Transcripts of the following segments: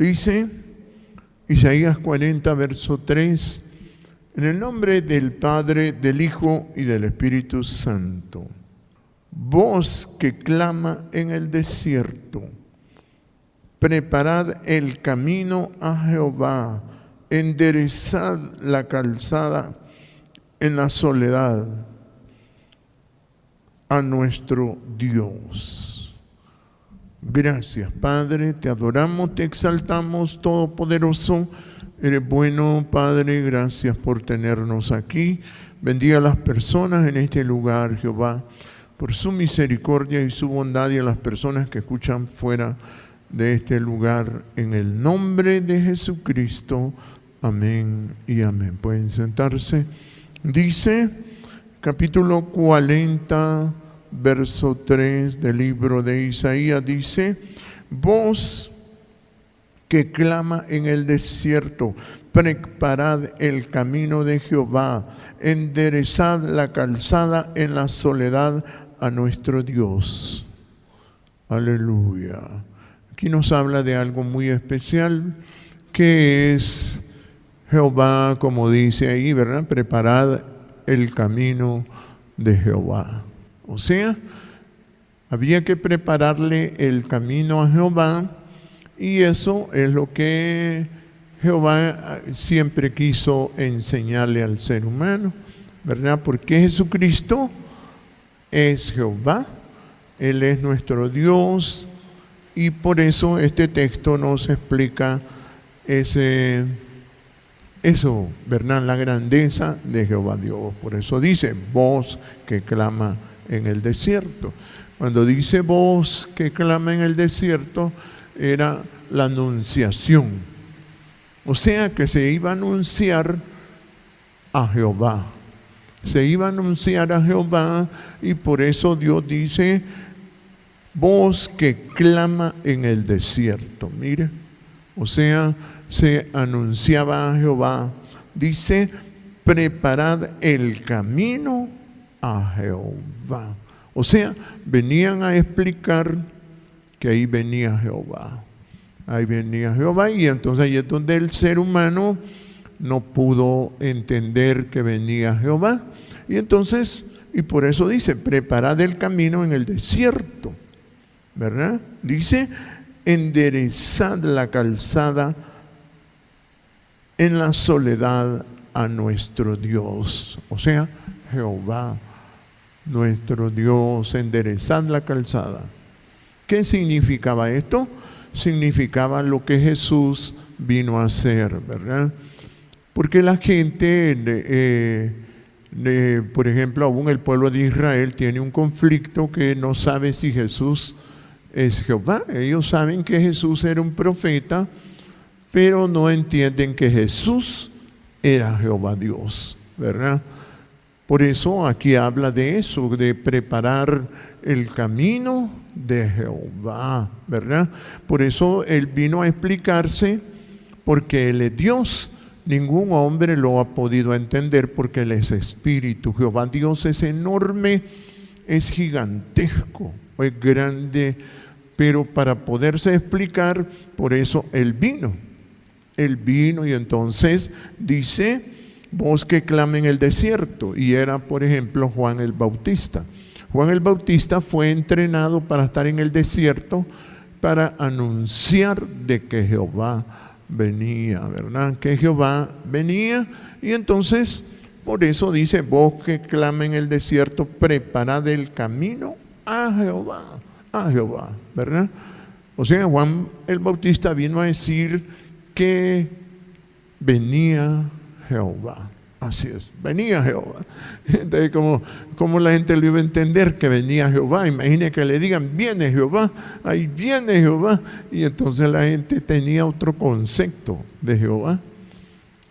Dice Isaías 40, verso 3, en el nombre del Padre, del Hijo y del Espíritu Santo. Voz que clama en el desierto, preparad el camino a Jehová, enderezad la calzada en la soledad a nuestro Dios. Gracias, Padre, te adoramos, te exaltamos, Todopoderoso. Eres bueno, Padre, gracias por tenernos aquí. Bendiga a las personas en este lugar, Jehová, por su misericordia y su bondad, y a las personas que escuchan fuera de este lugar, en el nombre de Jesucristo. Amén y amén. Pueden sentarse. Dice, capítulo 40, verso 3 del libro de Isaías, dice, voz que clama en el desierto, preparad el camino de Jehová, enderezad la calzada en la soledad a nuestro Dios. Aleluya. Aquí nos habla de algo muy especial, que es Jehová, como dice ahí, ¿verdad? Preparad el camino de Jehová. O sea, había que prepararle el camino a Jehová, y eso es lo que Jehová siempre quiso enseñarle al ser humano, ¿verdad? Porque Jesucristo es Jehová, Él es nuestro Dios, y por eso este texto nos explica eso, ¿verdad? La grandeza de Jehová Dios. Por eso dice, voz que clama en el desierto. Cuando dice voz que clama en el desierto, era la anunciación. O sea que se iba a anunciar a Jehová. Se iba a anunciar a Jehová, y por eso Dios dice, voz que clama en el desierto. Mire, o sea, se anunciaba a Jehová. Dice, preparad el camino a Jehová. O sea, venían a explicar que ahí venía Jehová. Ahí venía Jehová, y entonces ahí es donde el ser humano no pudo entender que venía Jehová. Y entonces, y por eso dice, preparad el camino en el desierto, ¿verdad? Dice, enderezad la calzada en la soledad a nuestro Dios. O sea, Jehová, nuestro Dios, enderezad la calzada. ¿Qué significaba esto? Significaba lo que Jesús vino a hacer, ¿verdad? Porque la gente, por ejemplo, aún el pueblo de Israel tiene un conflicto que no sabe si Jesús es Jehová. Ellos saben que Jesús era un profeta, pero no entienden que Jesús era Jehová Dios, ¿verdad? Por eso aquí habla de eso, de preparar el camino de Jehová, ¿verdad? Por eso Él vino a explicarse, porque Él es Dios. Ningún hombre lo ha podido entender, porque Él es espíritu. Jehová Dios es enorme, es gigantesco, es grande, pero para poderse explicar, por eso Él vino. Él vino, y entonces dice, voz que clama en el desierto. Y era, por ejemplo, Juan el Bautista. Juan el Bautista fue entrenado para estar en el desierto, para anunciar de que Jehová venía, ¿verdad? Que Jehová venía. Y entonces, por eso dice, voz que clama en el desierto, preparad el camino a Jehová, ¿verdad? O sea, Juan el Bautista vino a decir que venía Jehová. Así es, venía Jehová. Entonces, ¿cómo la gente lo iba a entender que venía Jehová? Imagine que le digan, viene Jehová, ahí viene Jehová. Y entonces la gente tenía otro concepto de Jehová.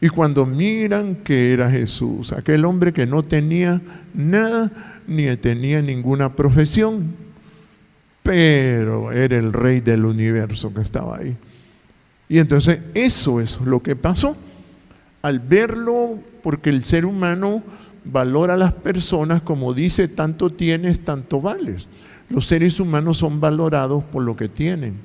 Y cuando miran que era Jesús, aquel hombre que no tenía nada, ni tenía ninguna profesión, pero era el rey del universo que estaba ahí. Y entonces eso es lo que pasó. Al verlo, porque el ser humano valora a las personas, como dice, tanto tienes, tanto vales. Los seres humanos son valorados por lo que tienen.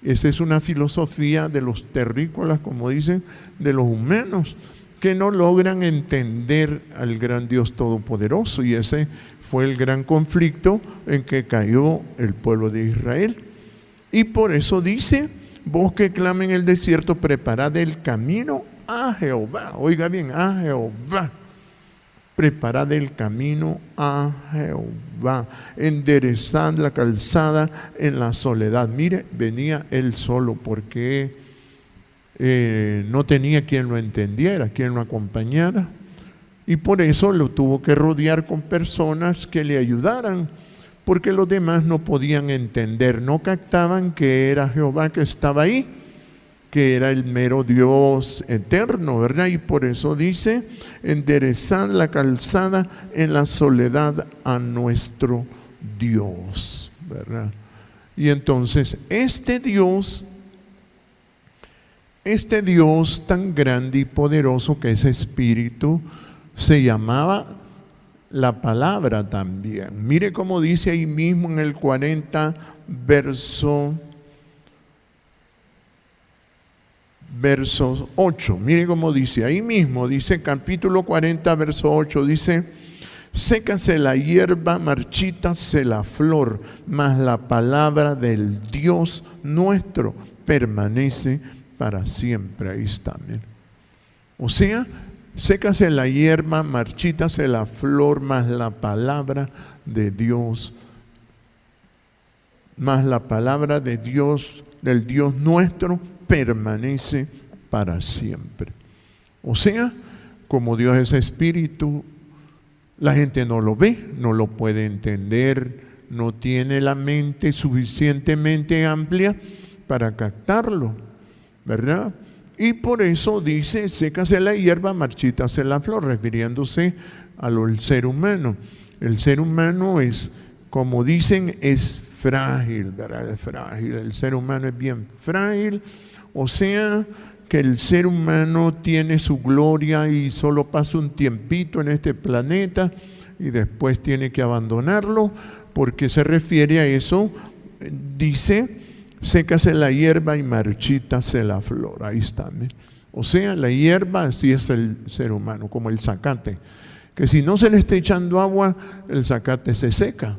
Esa es una filosofía de los terrícolas, como dicen, de los humanos, que no logran entender al gran Dios Todopoderoso. Y ese fue el gran conflicto en que cayó el pueblo de Israel. Y por eso dice, vos que clamen en el desierto, preparad el camino a Jehová. Oiga bien, a Jehová. Preparad el camino a Jehová. Enderezad la calzada en la soledad. Mire, venía él solo porque no tenía quien lo entendiera, quien lo acompañara. Y por eso lo tuvo que rodear con personas que le ayudaran, porque los demás no podían entender, no captaban que era Jehová que estaba ahí, que era el mero Dios eterno, ¿verdad? Y por eso dice, enderezad la calzada en la soledad a nuestro Dios, ¿verdad? Y entonces este Dios tan grande y poderoso que es Espíritu, se llamaba la palabra también. Mire cómo dice ahí mismo en el 40, verso 8. Mire cómo dice, ahí mismo dice, capítulo 40, verso 8, dice, sécase la hierba, marchítase la flor, mas la palabra del Dios nuestro permanece para siempre. Ahí está, miren. O sea, sécase la hierba, marchítase la flor, mas la palabra de Dios, mas la palabra de Dios, del Dios nuestro, permanece para siempre. O sea, como Dios es espíritu, la gente no lo ve, no lo puede entender, no tiene la mente suficientemente amplia para captarlo, ¿verdad? Y por eso dice, sécase la hierba, marchítase la flor, refiriéndose al ser humano. El ser humano es, como dicen, es frágil, ¿verdad? Es frágil. El ser humano es bien frágil. O sea, que el ser humano tiene su gloria y solo pasa un tiempito en este planeta y después tiene que abandonarlo, porque se refiere a eso. Dice, sécase la hierba y marchítase la flor. Ahí está, ¿eh? O sea, la hierba así es el ser humano, como el zacate, que si no se le está echando agua, el zacate se seca.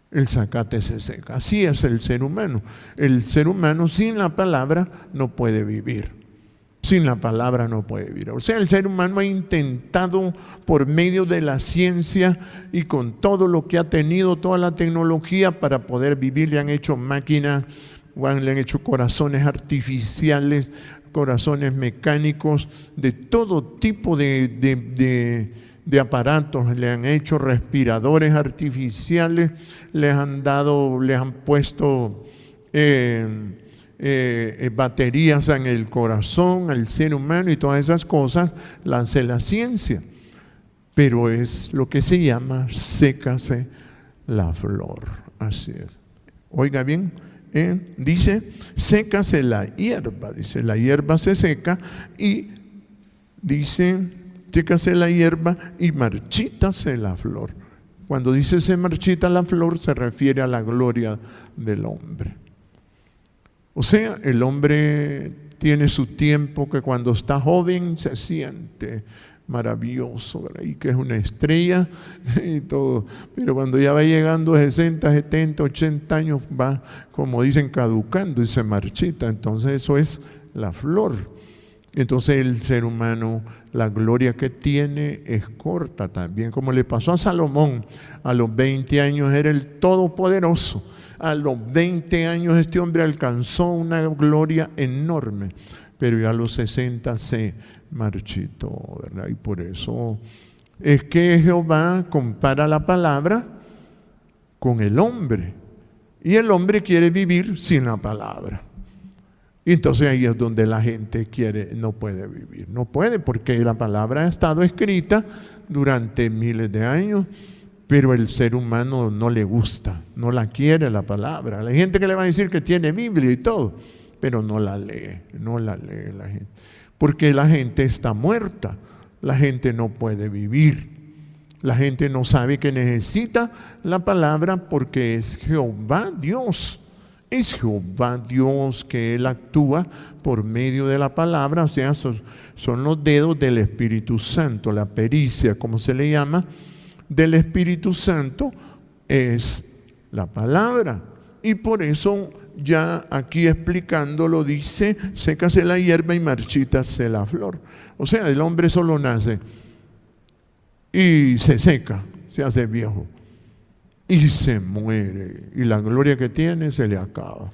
El zacate se seca. Así es el ser humano. El ser humano sin la palabra no puede vivir. Sin la palabra no puede vivir. O sea, el ser humano ha intentado por medio de la ciencia y con todo lo que ha tenido, toda la tecnología para poder vivir. Le han hecho máquinas, le han hecho corazones artificiales, corazones mecánicos, de todo tipo de aparatos, le han hecho respiradores artificiales, les han puesto baterías en el corazón, al ser humano, y todas esas cosas las hace la ciencia. Pero es lo que se llama sécase la flor. Así es. Oiga bien, dice, sécase la hierba, dice, la hierba se seca y dice, sécase la hierba y marchítase la flor. Cuando dice se marchita la flor, se refiere a la gloria del hombre. O sea, el hombre tiene su tiempo que cuando está joven se siente maravilloso, ¿verdad? Y que es una estrella y todo. Pero cuando ya va llegando a 60, 70, 80 años, va, como dicen, caducando y se marchita. Entonces eso es la flor. Entonces el ser humano, la gloria que tiene es corta también, como le pasó a Salomón. A los 20 años era el todopoderoso. A los 20 años este hombre alcanzó una gloria enorme, pero ya a los 60 se marchitó, ¿verdad? Y por eso es que Jehová compara la palabra con el hombre, y el hombre quiere vivir sin la palabra. Y entonces ahí es donde la gente no puede vivir. No puede, porque la palabra ha estado escrita durante miles de años, pero el ser humano no le gusta, no la quiere la palabra. Hay gente que le va a decir que tiene Biblia y todo, pero no la lee la gente. Porque la gente está muerta, la gente no puede vivir. La gente no sabe que necesita la palabra porque es Jehová Dios Es Jehová Dios que Él actúa por medio de la palabra, o sea, son los dedos del Espíritu Santo, la pericia, como se le llama, del Espíritu Santo es la palabra. Y por eso ya aquí explicándolo dice, sécase la hierba y marchítase la flor. O sea, el hombre solo nace y se seca, se hace viejo y se muere, y la gloria que tiene se le acaba.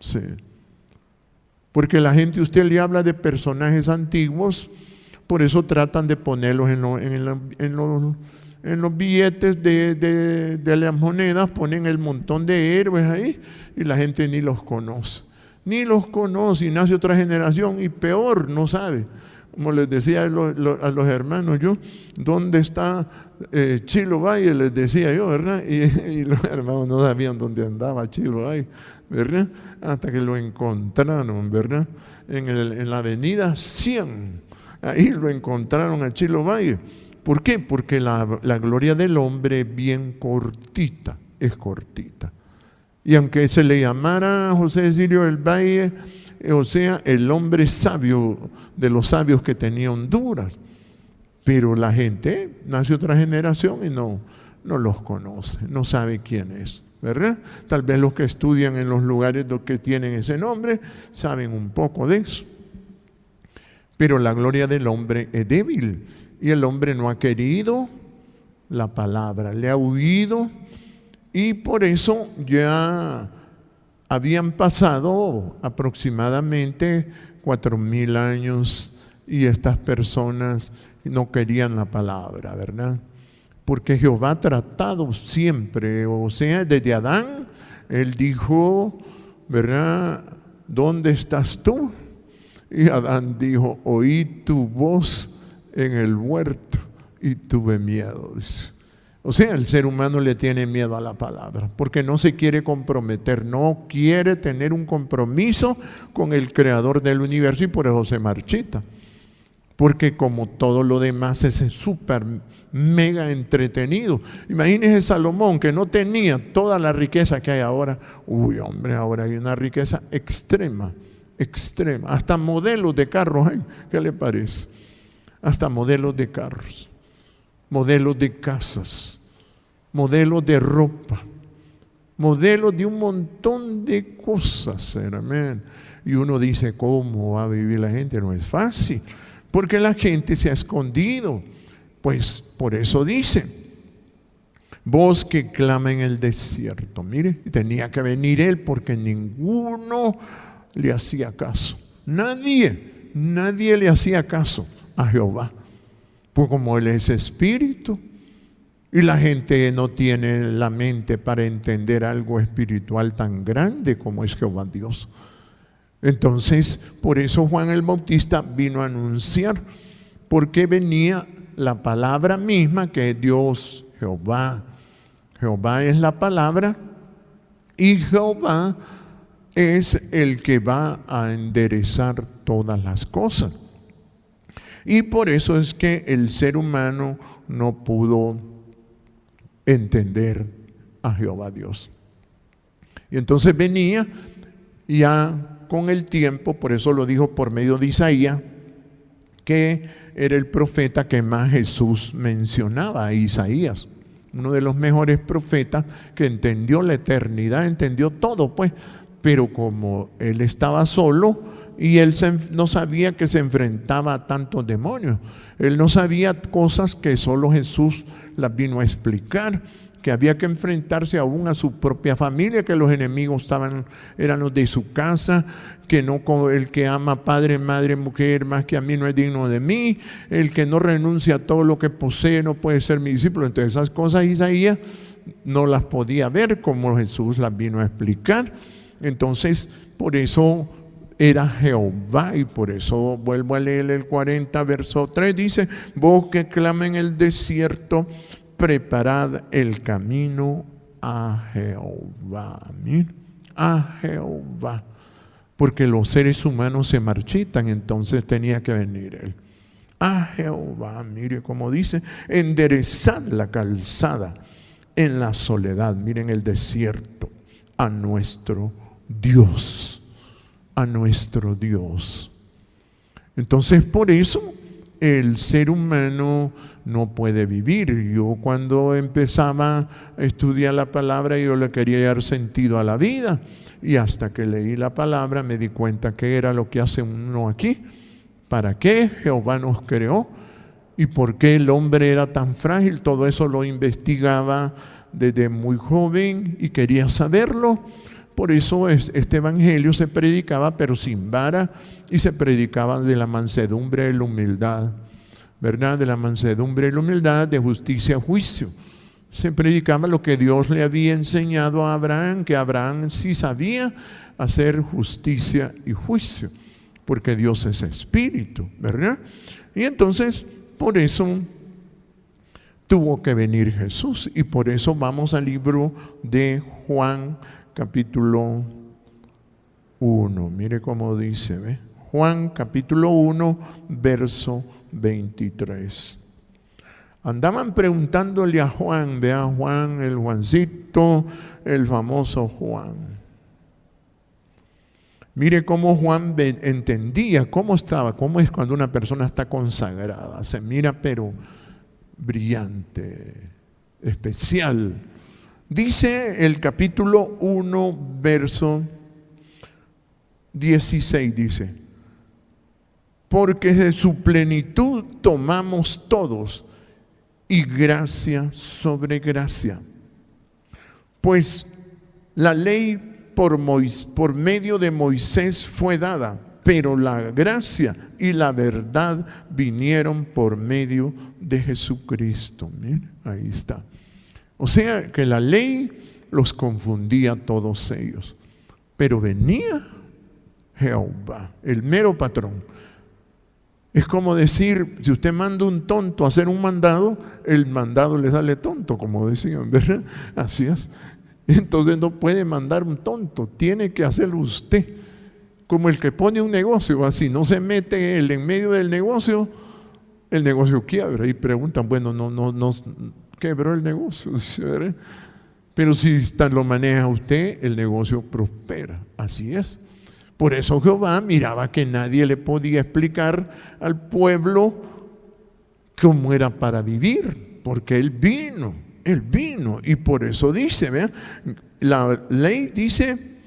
Sí. Porque la gente, usted le habla de personajes antiguos, por eso tratan de ponerlos en los billetes de las monedas, ponen el montón de héroes ahí y la gente ni los conoce. Ni los conoce, y nace otra generación y peor, no sabe. Como les decía a los hermanos yo, ¿dónde está Chilo Valle? Les decía yo, ¿verdad? Y los hermanos no sabían dónde andaba Chilo Valle, ¿verdad? Hasta que lo encontraron, ¿verdad? En la avenida 100, ahí lo encontraron a Chilo Valle. ¿Por qué? Porque la gloria del hombre es bien cortita, es cortita. Y aunque se le llamara José Cecilio del Valle, o sea, el hombre sabio, de los sabios que tenía Honduras, pero la gente nace otra generación y no los conoce, no sabe quién es, ¿verdad? Tal vez los que estudian en los lugares que tienen ese nombre saben un poco de eso. Pero la gloria del hombre es débil y el hombre no ha querido la palabra, le ha huido, y por eso ya habían pasado aproximadamente 4,000 años y estas personas no querían la palabra, ¿verdad? Porque Jehová ha tratado siempre, o sea, desde Adán, Él dijo, ¿verdad? ¿Dónde estás tú? Y Adán dijo, oí tu voz en el huerto y tuve miedo. O sea, el ser humano le tiene miedo a la palabra, porque no se quiere comprometer, no quiere tener un compromiso con el creador del universo, y por eso se marchita. Porque como todo lo demás es súper mega entretenido. Imagínese Salomón, que no tenía toda la riqueza que hay ahora. Uy, hombre, ahora hay una riqueza extrema, extrema. Hasta modelos de carros hay, ¿qué le parece? Hasta modelos de carros, modelos de casas, modelos de ropa, modelos de un montón de cosas, hermano. Y uno dice, ¿cómo va a vivir la gente? No es fácil, porque la gente se ha escondido. Pues por eso dice, voz que clama en el desierto. Mire, tenía que venir él porque ninguno le hacía caso. Nadie le hacía caso a Jehová. Pues como Él es espíritu y la gente no tiene la mente para entender algo espiritual tan grande como es Jehová Dios. Entonces, por eso Juan el Bautista vino a anunciar, porque venía la palabra misma, que es Dios, Jehová. Jehová es la palabra y Jehová es el que va a enderezar todas las cosas. Y por eso es que el ser humano no pudo entender a Jehová Dios. Y entonces venía ya con el tiempo, por eso lo dijo por medio de Isaías, que era el profeta que más Jesús mencionaba, a Isaías, uno de los mejores profetas que entendió la eternidad, entendió todo, pues, pero como él estaba solo y él no sabía que se enfrentaba a tantos demonios, él no sabía cosas que solo Jesús las vino a explicar, que había que enfrentarse aún a su propia familia, que los enemigos eran los de su casa, que no, el que ama padre, madre, mujer más que a mí no es digno de mí, el que no renuncia a todo lo que posee no puede ser mi discípulo. Entonces esas cosas Isaías no las podía ver como Jesús las vino a explicar. Entonces por eso era Jehová, y por eso vuelvo a leer el 40 verso 3, dice, voz que clama en el desierto, preparad el camino a Jehová. Mira, a Jehová. Porque los seres humanos se marchitan, entonces tenía que venir Él. A Jehová, mire como dice, enderezad la calzada en la soledad, miren el desierto, a nuestro Dios, a nuestro Dios. Entonces, por eso el ser humano no puede vivir. Yo cuando empezaba a estudiar la palabra, yo le quería dar sentido a la vida. Y hasta que leí la palabra me di cuenta que era lo que hace uno aquí. ¿Para qué Jehová nos creó? ¿Y por qué el hombre era tan frágil? Todo eso lo investigaba desde muy joven y quería saberlo. Por eso este evangelio se predicaba, pero sin vara, y se predicaba de la mansedumbre y la humildad, ¿verdad? De la mansedumbre y la humildad, de justicia y juicio. Se predicaba lo que Dios le había enseñado a Abraham, que Abraham sí sabía hacer justicia y juicio, porque Dios es espíritu, ¿verdad? Y entonces, por eso tuvo que venir Jesús, y por eso vamos al libro de Juan, capítulo 1. Mire cómo dice, ¿ve? Juan capítulo 1, verso 23. Andaban preguntándole a Juan, vea Juan, el Juancito, el famoso Juan. Mire cómo Juan entendía cómo estaba, cómo es cuando una persona está consagrada. Se mira pero brillante, especial. Dice el capítulo 1, verso 16, dice: porque de su plenitud tomamos todos, y gracia sobre gracia. Pues la ley por medio de Moisés fue dada, pero la gracia y la verdad vinieron por medio de Jesucristo. Miren, ahí está. O sea que la ley los confundía a todos ellos. Pero venía Jehová, el mero patrón. Es como decir, si usted manda un tonto a hacer un mandado, el mandado le sale tonto, como decían, ¿verdad? Así es. Entonces no puede mandar un tonto, tiene que hacerlo usted. Como el que pone un negocio, así no se mete él en medio del negocio, el negocio quiebra. Y preguntan, bueno, no quebró el negocio, ¿verdad? Pero si lo maneja usted, el negocio prospera. Así es. Por eso Jehová miraba que nadie le podía explicar al pueblo cómo era para vivir, porque Él vino, y por eso dice, ¿vean? La ley dice,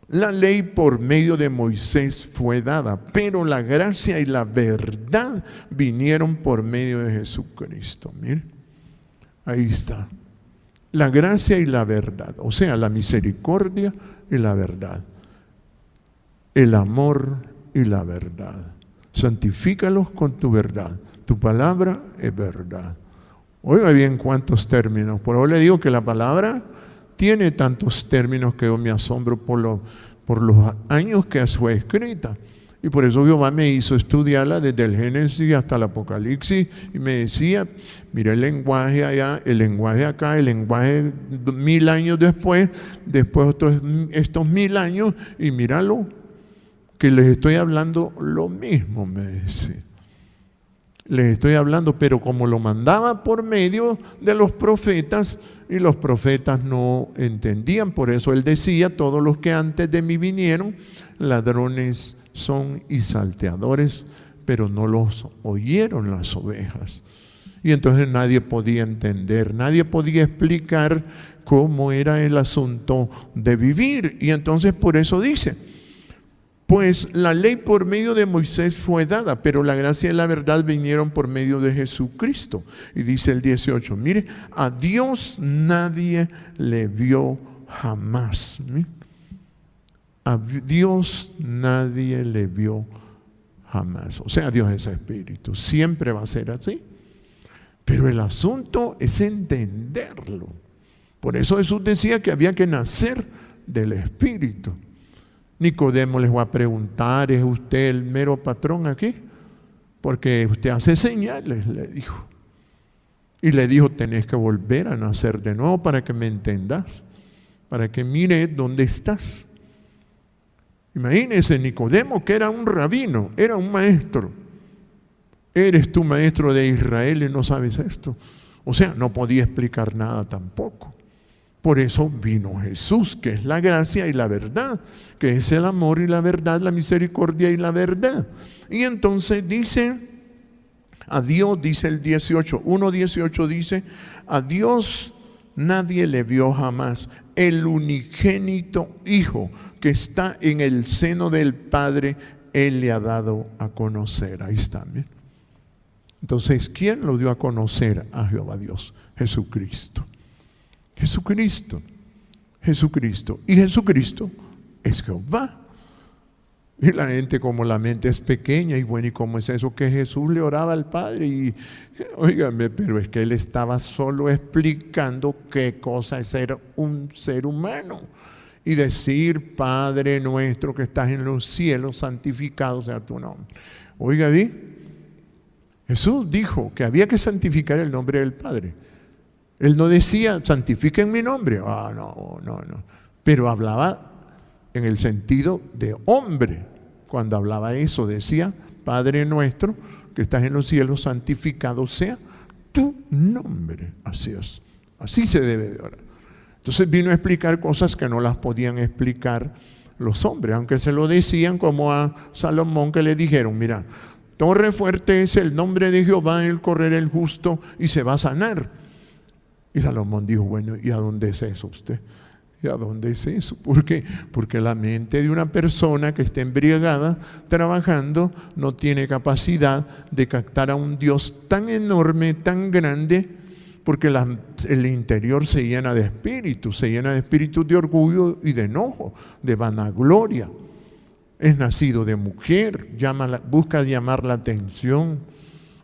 la ley por medio de Moisés fue dada, pero la gracia y la verdad vinieron por medio de Jesucristo. Miren, ahí está. La gracia y la verdad, o sea, la misericordia y la verdad. El amor y la verdad. Santifícalos con tu verdad. Tu palabra es verdad. Oiga bien cuántos términos. Por eso le digo que la palabra tiene tantos términos que yo me asombro por los años que fue escrita. Y por eso Jehová me hizo estudiarla desde el Génesis hasta el Apocalipsis, y me decía, mira el lenguaje allá, el lenguaje acá, el lenguaje 1000 años después estos 1000 años, y míralo, que les estoy hablando lo mismo, me decía. Les estoy hablando, pero como lo mandaba por medio de los profetas, y los profetas no entendían, por eso él decía, todos los que antes de mí vinieron, ladrones son y salteadores, pero no los oyeron las ovejas. Y entonces nadie podía entender, nadie podía explicar cómo era el asunto de vivir. Y entonces por eso dice, pues la ley por medio de Moisés fue dada, pero la gracia y la verdad vinieron por medio de Jesucristo. Y dice el 18, mire, a Dios nadie le vio jamás. ¿Sí? A Dios nadie le vio jamás. O sea, Dios es espíritu, siempre va a ser así. Pero el asunto es entenderlo. Por eso Jesús decía que había que nacer del espíritu. Nicodemo les va a preguntar, ¿es usted el mero patrón aquí? Porque usted hace señales, le dijo. Y le dijo, tenés que volver a nacer de nuevo para que me entendas, para que mire dónde estás. Imagínese Nicodemo, que era un rabino, era un maestro. Eres tú maestro de Israel y no sabes esto. O sea, no podía explicar nada tampoco. Por eso vino Jesús, que es la gracia y la verdad, que es el amor y la verdad, la misericordia y la verdad. Y entonces dice, a Dios, dice el 1:18 dice, a Dios nadie le vio jamás, el unigénito Hijo que está en el seno del Padre, Él le ha dado a conocer. Ahí está, ¿bien? Entonces, ¿quién lo dio a conocer a Jehová Dios? Jesucristo. Jesucristo. Jesucristo. Y Jesucristo es Jehová. Y la gente, como la mente es pequeña, y bueno, ¿y cómo es eso que Jesús le oraba al Padre? Y óigame, pero es que él estaba solo explicando qué cosa es ser un ser humano. Y decir, Padre nuestro que estás en los cielos, santificado sea tu nombre. Oiga, ¿vi? Jesús dijo que había que santificar el nombre del Padre. Él no decía, santifiquen mi nombre. No. Pero hablaba en el sentido de hombre. Cuando hablaba eso, decía, Padre nuestro que estás en los cielos, santificado sea tu nombre. Así es. Así se debe de orar. Entonces vino a explicar cosas que no las podían explicar los hombres, aunque se lo decían como a Salomón, que le dijeron, mira, torre fuerte es el nombre de Jehová, el correr el justo y se va a sanar. Y Salomón dijo, bueno, ¿y a dónde es eso usted? ¿Y a dónde es eso? ¿Por qué? Porque la mente de una persona que está embriagada, trabajando, no tiene capacidad de captar a un Dios tan enorme, tan grande, porque el interior se llena de espíritus de orgullo y de enojo, de vanagloria. Es nacido de mujer, busca llamar la atención.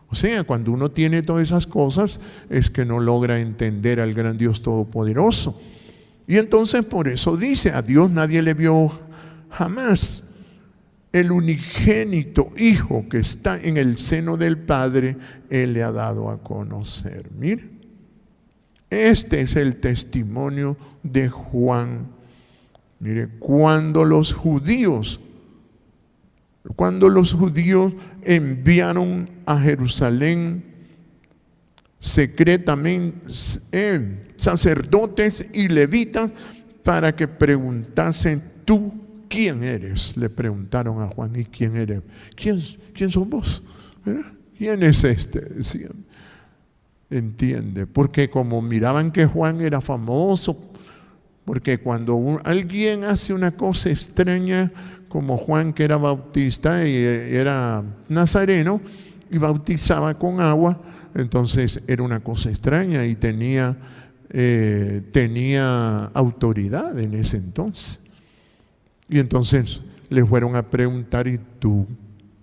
O sea, cuando uno tiene todas esas cosas, es que no logra entender al gran Dios Todopoderoso. Y entonces por eso dice, a Dios nadie le vio jamás. El unigénito Hijo que está en el seno del Padre, Él le ha dado a conocer. Mire, este es el testimonio de Juan. Mire, cuando los judíos enviaron a Jerusalén secretamente sacerdotes y levitas para que preguntasen, ¿tú quién eres? Le preguntaron a Juan, ¿y quién eres? ¿Quién son vos? ¿Verdad? ¿Quién es este? Decían. Entiende, porque como miraban que Juan era famoso, porque cuando alguien hace una cosa extraña, como Juan, que era bautista y era nazareno y bautizaba con agua, entonces era una cosa extraña y tenía autoridad en ese entonces. Y entonces le fueron a preguntar, ¿y tú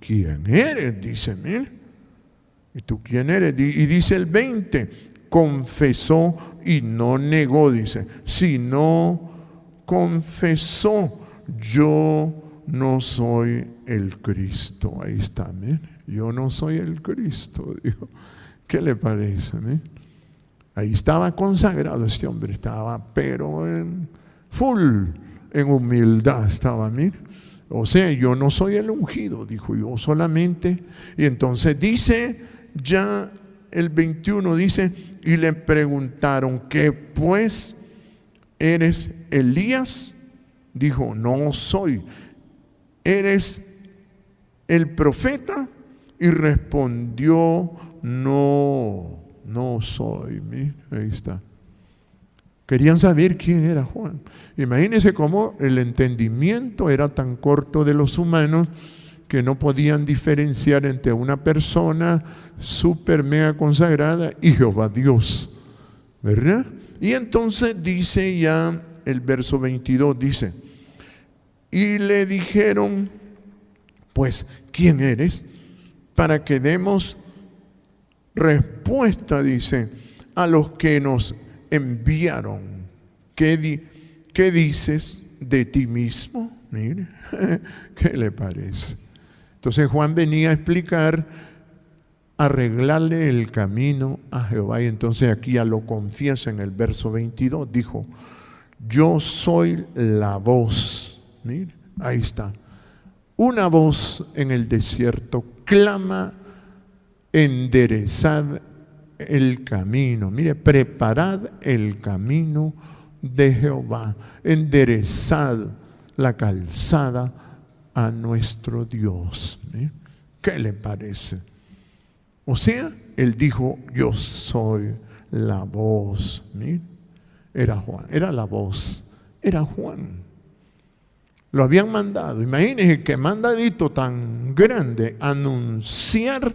quién eres? Dice, mira, ¿y tú quién eres? Y dice el 20, confesó y no negó, dice, sino confesó, yo no soy el Cristo. Ahí está, ¿eh? Yo no soy el Cristo, dijo. ¿Qué le parece? Ahí estaba consagrado este hombre, estaba pero en humildad estaba, mira. O sea, yo no soy el ungido, dijo, yo solamente. Y entonces dice, ya el 21 dice, y le preguntaron, ¿qué pues eres Elías? Dijo, no soy. ¿Eres el profeta? Y respondió, no soy. Mira, ahí está. Querían saber quién era Juan. Imagínense cómo el entendimiento era tan corto de los humanos que no podían diferenciar entre una persona súper mega consagrada y Jehová Dios, ¿verdad? Y entonces dice ya el verso 22, dice, y le dijeron, pues, ¿quién eres? Para que demos respuesta, dice, a los que nos enviaron. ¿Qué dices de ti mismo? Mire, ¿qué le parece? Entonces Juan venía a explicar, arreglarle el camino a Jehová. Y entonces aquí ya lo confiesa en el verso 22. Dijo, yo soy la voz. Mire, ahí está. Una voz en el desierto clama, enderezad el camino. Mire, preparad el camino de Jehová. Enderezad la calzada a nuestro Dios. ¿Qué le parece? O sea, él dijo, yo soy la voz. Era Juan, era la voz, era Juan. Lo habían mandado. Imagínense qué mandadito tan grande, anunciar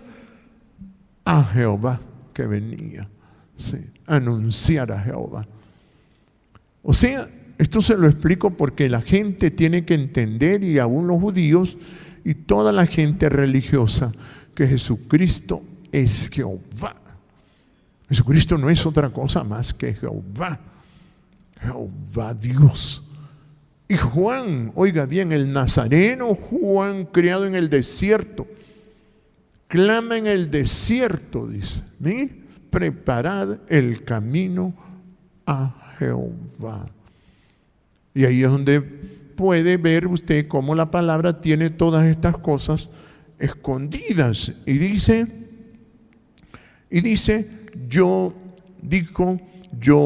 a Jehová que venía. Sí, anunciar a Jehová. O sea, esto se lo explico porque la gente tiene que entender, y aún los judíos y toda la gente religiosa, que Jesucristo es Jehová. Jesucristo no es otra cosa más que Jehová. Jehová Dios. Y Juan, oiga bien, el nazareno Juan, criado en el desierto, clama en el desierto, dice, mire, preparad el camino a Jehová. Y ahí es donde puede ver usted cómo la palabra tiene todas estas cosas escondidas. Y dice, yo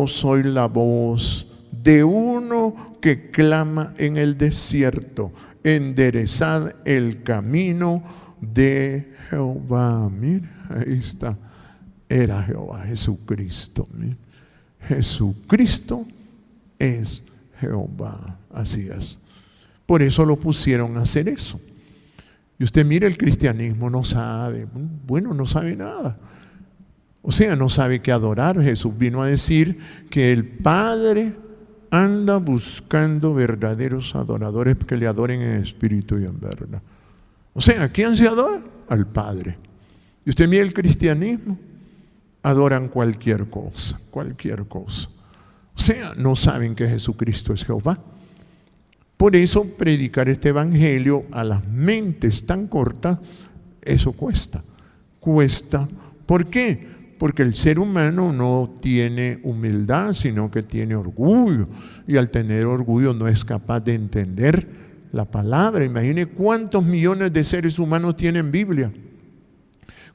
soy la voz de uno que clama en el desierto, enderezad el camino de Jehová. Mira, ahí está, era Jehová, Jesucristo. Mira. Jesucristo es Jehová, así es. Por eso lo pusieron a hacer eso. Y usted mire, el cristianismo no sabe, no sabe nada. O sea, no sabe qué adorar. Jesús vino a decir que el Padre anda buscando verdaderos adoradores que le adoren en espíritu y en verdad. O sea, ¿a quién se adora? Al Padre. Y usted mira el cristianismo, adoran cualquier cosa, cualquier cosa. O sea, no saben que Jesucristo es Jehová. Por eso predicar este evangelio a las mentes tan cortas, eso cuesta. Cuesta. ¿Por qué? Porque el ser humano no tiene humildad, sino que tiene orgullo. Y al tener orgullo no es capaz de entender la palabra. Imagine cuántos millones de seres humanos tienen Biblia.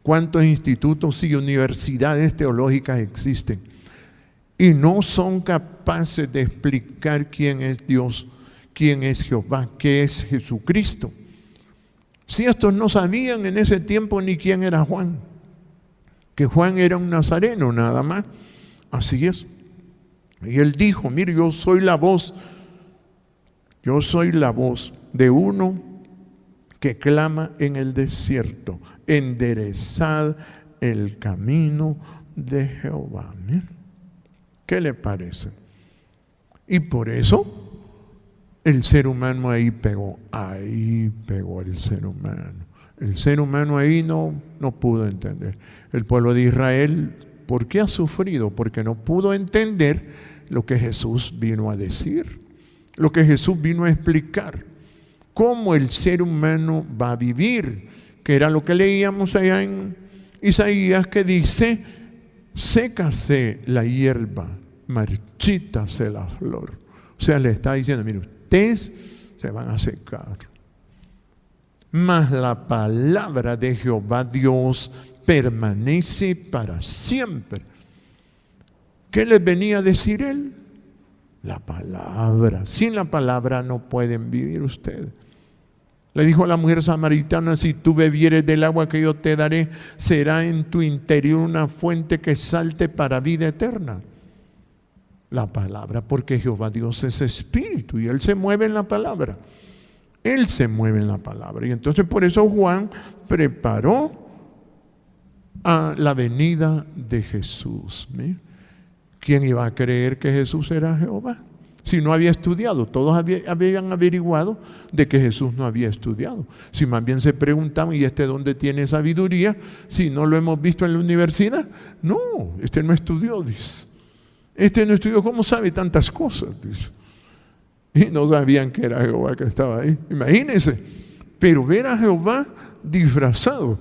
Cuántos institutos y universidades teológicas existen. Y no son capaces de explicar quién es Dios, quién es Jehová, qué es Jesucristo. Si estos no sabían en ese tiempo ni quién era Juan, que Juan era un nazareno nada más, así es. Y él dijo, mire, yo soy la voz de uno que clama en el desierto, enderezad el camino de Jehová. Mire, ¿qué le parece? Y por eso el ser humano ahí pegó el ser humano. El ser humano ahí no pudo entender. El pueblo de Israel, ¿por qué ha sufrido? Porque no pudo entender lo que Jesús vino a decir, lo que Jesús vino a explicar, cómo el ser humano va a vivir, que era lo que leíamos allá en Isaías, que dice, sécase la hierba, marchítase la flor. O sea, le está diciendo, mire, ustedes se van a secar. Mas la palabra de Jehová Dios permanece para siempre. ¿Qué les venía a decir él? La palabra. Sin la palabra no pueden vivir ustedes. Le dijo a la mujer samaritana, si tú bebieres del agua que yo te daré, será en tu interior una fuente que salte para vida eterna. La palabra, porque Jehová Dios es espíritu y Él se mueve en la palabra. Él se mueve en la palabra. Y entonces por eso Juan preparó a la venida de Jesús. ¿Sí? ¿Quién iba a creer que Jesús era Jehová? Si no había estudiado, todos habían averiguado de que Jesús no había estudiado. Si más bien se preguntaban, ¿y este dónde tiene sabiduría? Si no lo hemos visto en la universidad. No, este no estudió, dice. Este no estudió, ¿cómo sabe tantas cosas? Dice. Y no sabían que era Jehová que estaba ahí. Imagínense. Pero ver a Jehová disfrazado,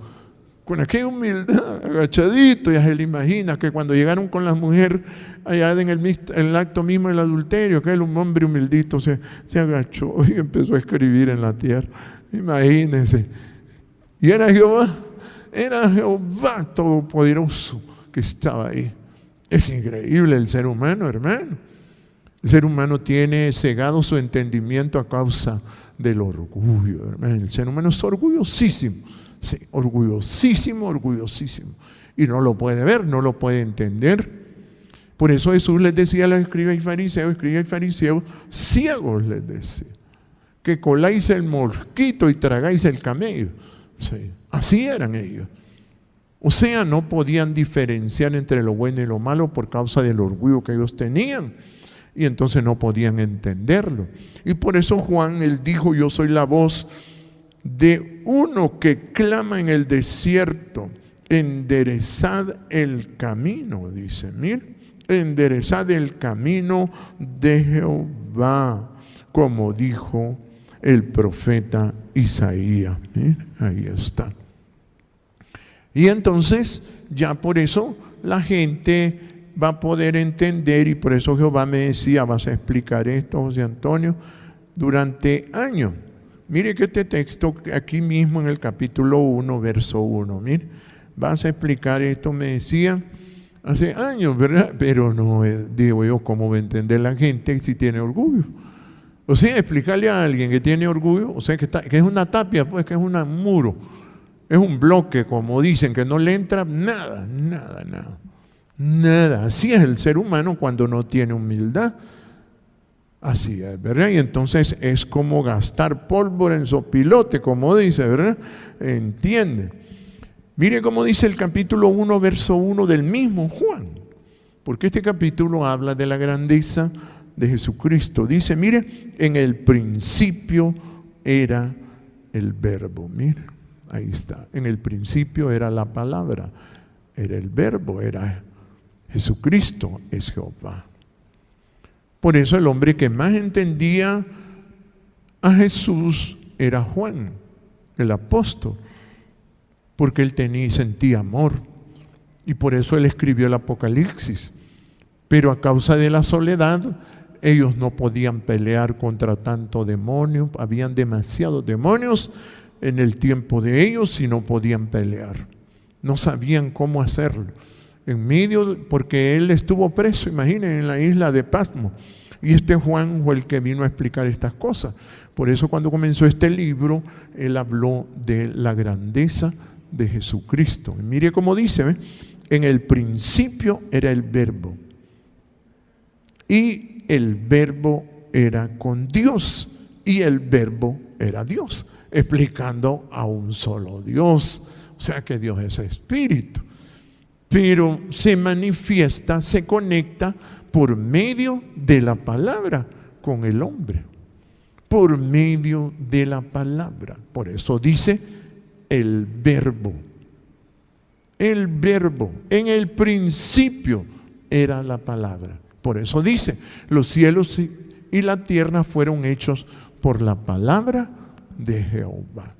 con aquella humildad, agachadito, ya se le imagina que cuando llegaron con las mujeres allá en el acto mismo del adulterio, que un hombre humildito se agachó y empezó a escribir en la tierra. Imagínense. Y era Jehová todopoderoso que estaba ahí. Es increíble el ser humano, hermano. El ser humano tiene cegado su entendimiento a causa del orgullo. El ser humano es orgullosísimo, sí, orgullosísimo, orgullosísimo. Y no lo puede ver, no lo puede entender. Por eso Jesús les decía a los escribas y fariseos, ciegos les decía, que coláis el mosquito y tragáis el camello. Sí, así eran ellos. O sea, no podían diferenciar entre lo bueno y lo malo por causa del orgullo que ellos tenían. Y entonces no podían entenderlo. Y por eso Juan, él dijo, yo soy la voz de uno que clama en el desierto, enderezad el camino, dice, mire, enderezad el camino de Jehová, como dijo el profeta Isaías. Ahí está. Y entonces, ya por eso la gente va a poder entender, y por eso Jehová me decía, vas a explicar esto, José Antonio, durante años. Mire que este texto aquí mismo en el capítulo 1, verso 1, mire, vas a explicar esto, me decía, hace años, ¿verdad? Pero no, digo yo, ¿cómo va a entender la gente si tiene orgullo? O sea, explicarle a alguien que tiene orgullo, o sea, que es una tapia, pues que es un muro, es un bloque, como dicen, que no le entra nada. Así es el ser humano cuando no tiene humildad. Así es, ¿verdad? Y entonces es como gastar pólvora en sopilote, como dice, ¿verdad? Entiende. Mire cómo dice el capítulo 1, verso 1 del mismo Juan. Porque este capítulo habla de la grandeza de Jesucristo. Dice, mire, en el principio era el verbo. Mire, ahí está. En el principio era la palabra. Era el verbo, era Jesucristo, es Jehová. Por eso el hombre que más entendía a Jesús era Juan, el apóstol, porque él sentía amor, y por eso él escribió el Apocalipsis. Pero a causa de la soledad, ellos no podían pelear contra tanto demonio, habían demasiados demonios en el tiempo de ellos y no podían pelear, no sabían cómo hacerlo. En medio, porque él estuvo preso, imaginen, en la isla de Patmos. Y este Juan fue el que vino a explicar estas cosas. Por eso cuando comenzó este libro, él habló de la grandeza de Jesucristo. Y mire cómo dice, ¿ve? En el principio era el verbo. Y el verbo era con Dios. Y el verbo era Dios. Explicando a un solo Dios. O sea que Dios es espíritu. Pero se manifiesta, se conecta por medio de la palabra con el hombre. Por medio de la palabra. Por eso dice el verbo. El verbo. En el principio era la palabra. Por eso dice, los cielos y la tierra fueron hechos por la palabra de Jehová.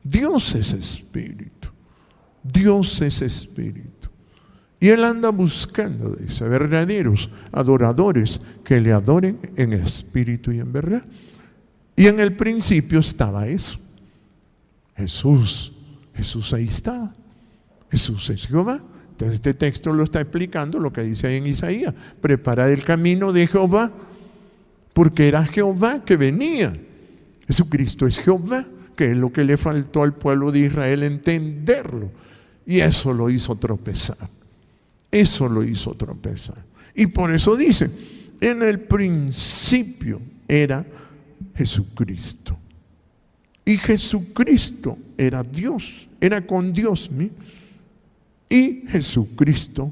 Dios es espíritu. Dios es espíritu. Y él anda buscando, dice, verdaderos adoradores que le adoren en espíritu y en verdad. Y en el principio estaba eso. Jesús ahí está. Jesús es Jehová. Entonces este texto lo está explicando lo que dice ahí en Isaías. Preparad el camino de Jehová, porque era Jehová que venía. Jesucristo es Jehová, que es lo que le faltó al pueblo de Israel entenderlo. Y eso lo hizo tropezar. Eso lo hizo tropezar. Y por eso dice, en el principio era Jesucristo. Y Jesucristo era Dios, era con Dios. ¿sí? Y Jesucristo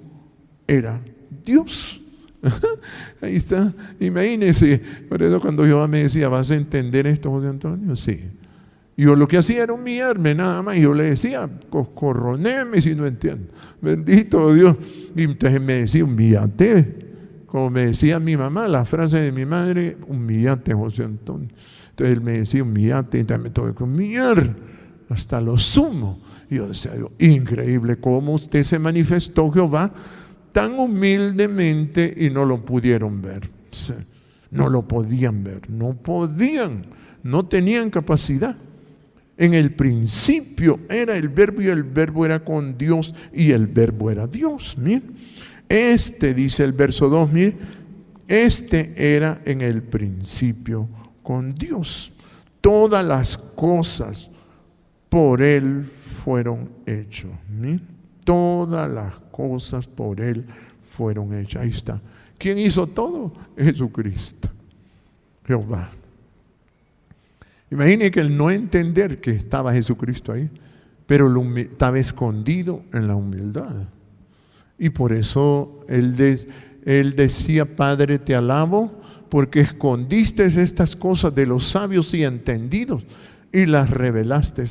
era Dios. Ahí está. Imagínense. Por eso cuando Jehová me decía, ¿vas a entender esto, José Antonio? Sí. Yo lo que hacía era humillarme nada más. Y yo le decía, coscorroneme si no entiendo. Bendito Dios. Y entonces me decía, humíllate. Como me decía mi mamá, la frase de mi madre, humíllate, José Antonio. Entonces él me decía, humíllate. Entonces me tuve que humillar hasta lo sumo. Y yo decía, increíble cómo usted se manifestó, Jehová, tan humildemente y no lo pudieron ver. No lo podían ver. No podían. No tenían capacidad. En el principio era el verbo y el verbo era con Dios y el verbo era Dios. Miren. Dice el verso 2, miren, Este era en el principio con Dios. Todas las cosas por Él fueron hechas. ¿Sí? Todas las cosas por Él fueron hechas. Ahí está. ¿Quién hizo todo? Jesucristo, Jehová. Imagine que el no entender que estaba Jesucristo ahí, pero estaba escondido en la humildad. Y por eso Él decía: Padre, te alabo, porque escondiste estas cosas de los sabios y entendidos y las revelaste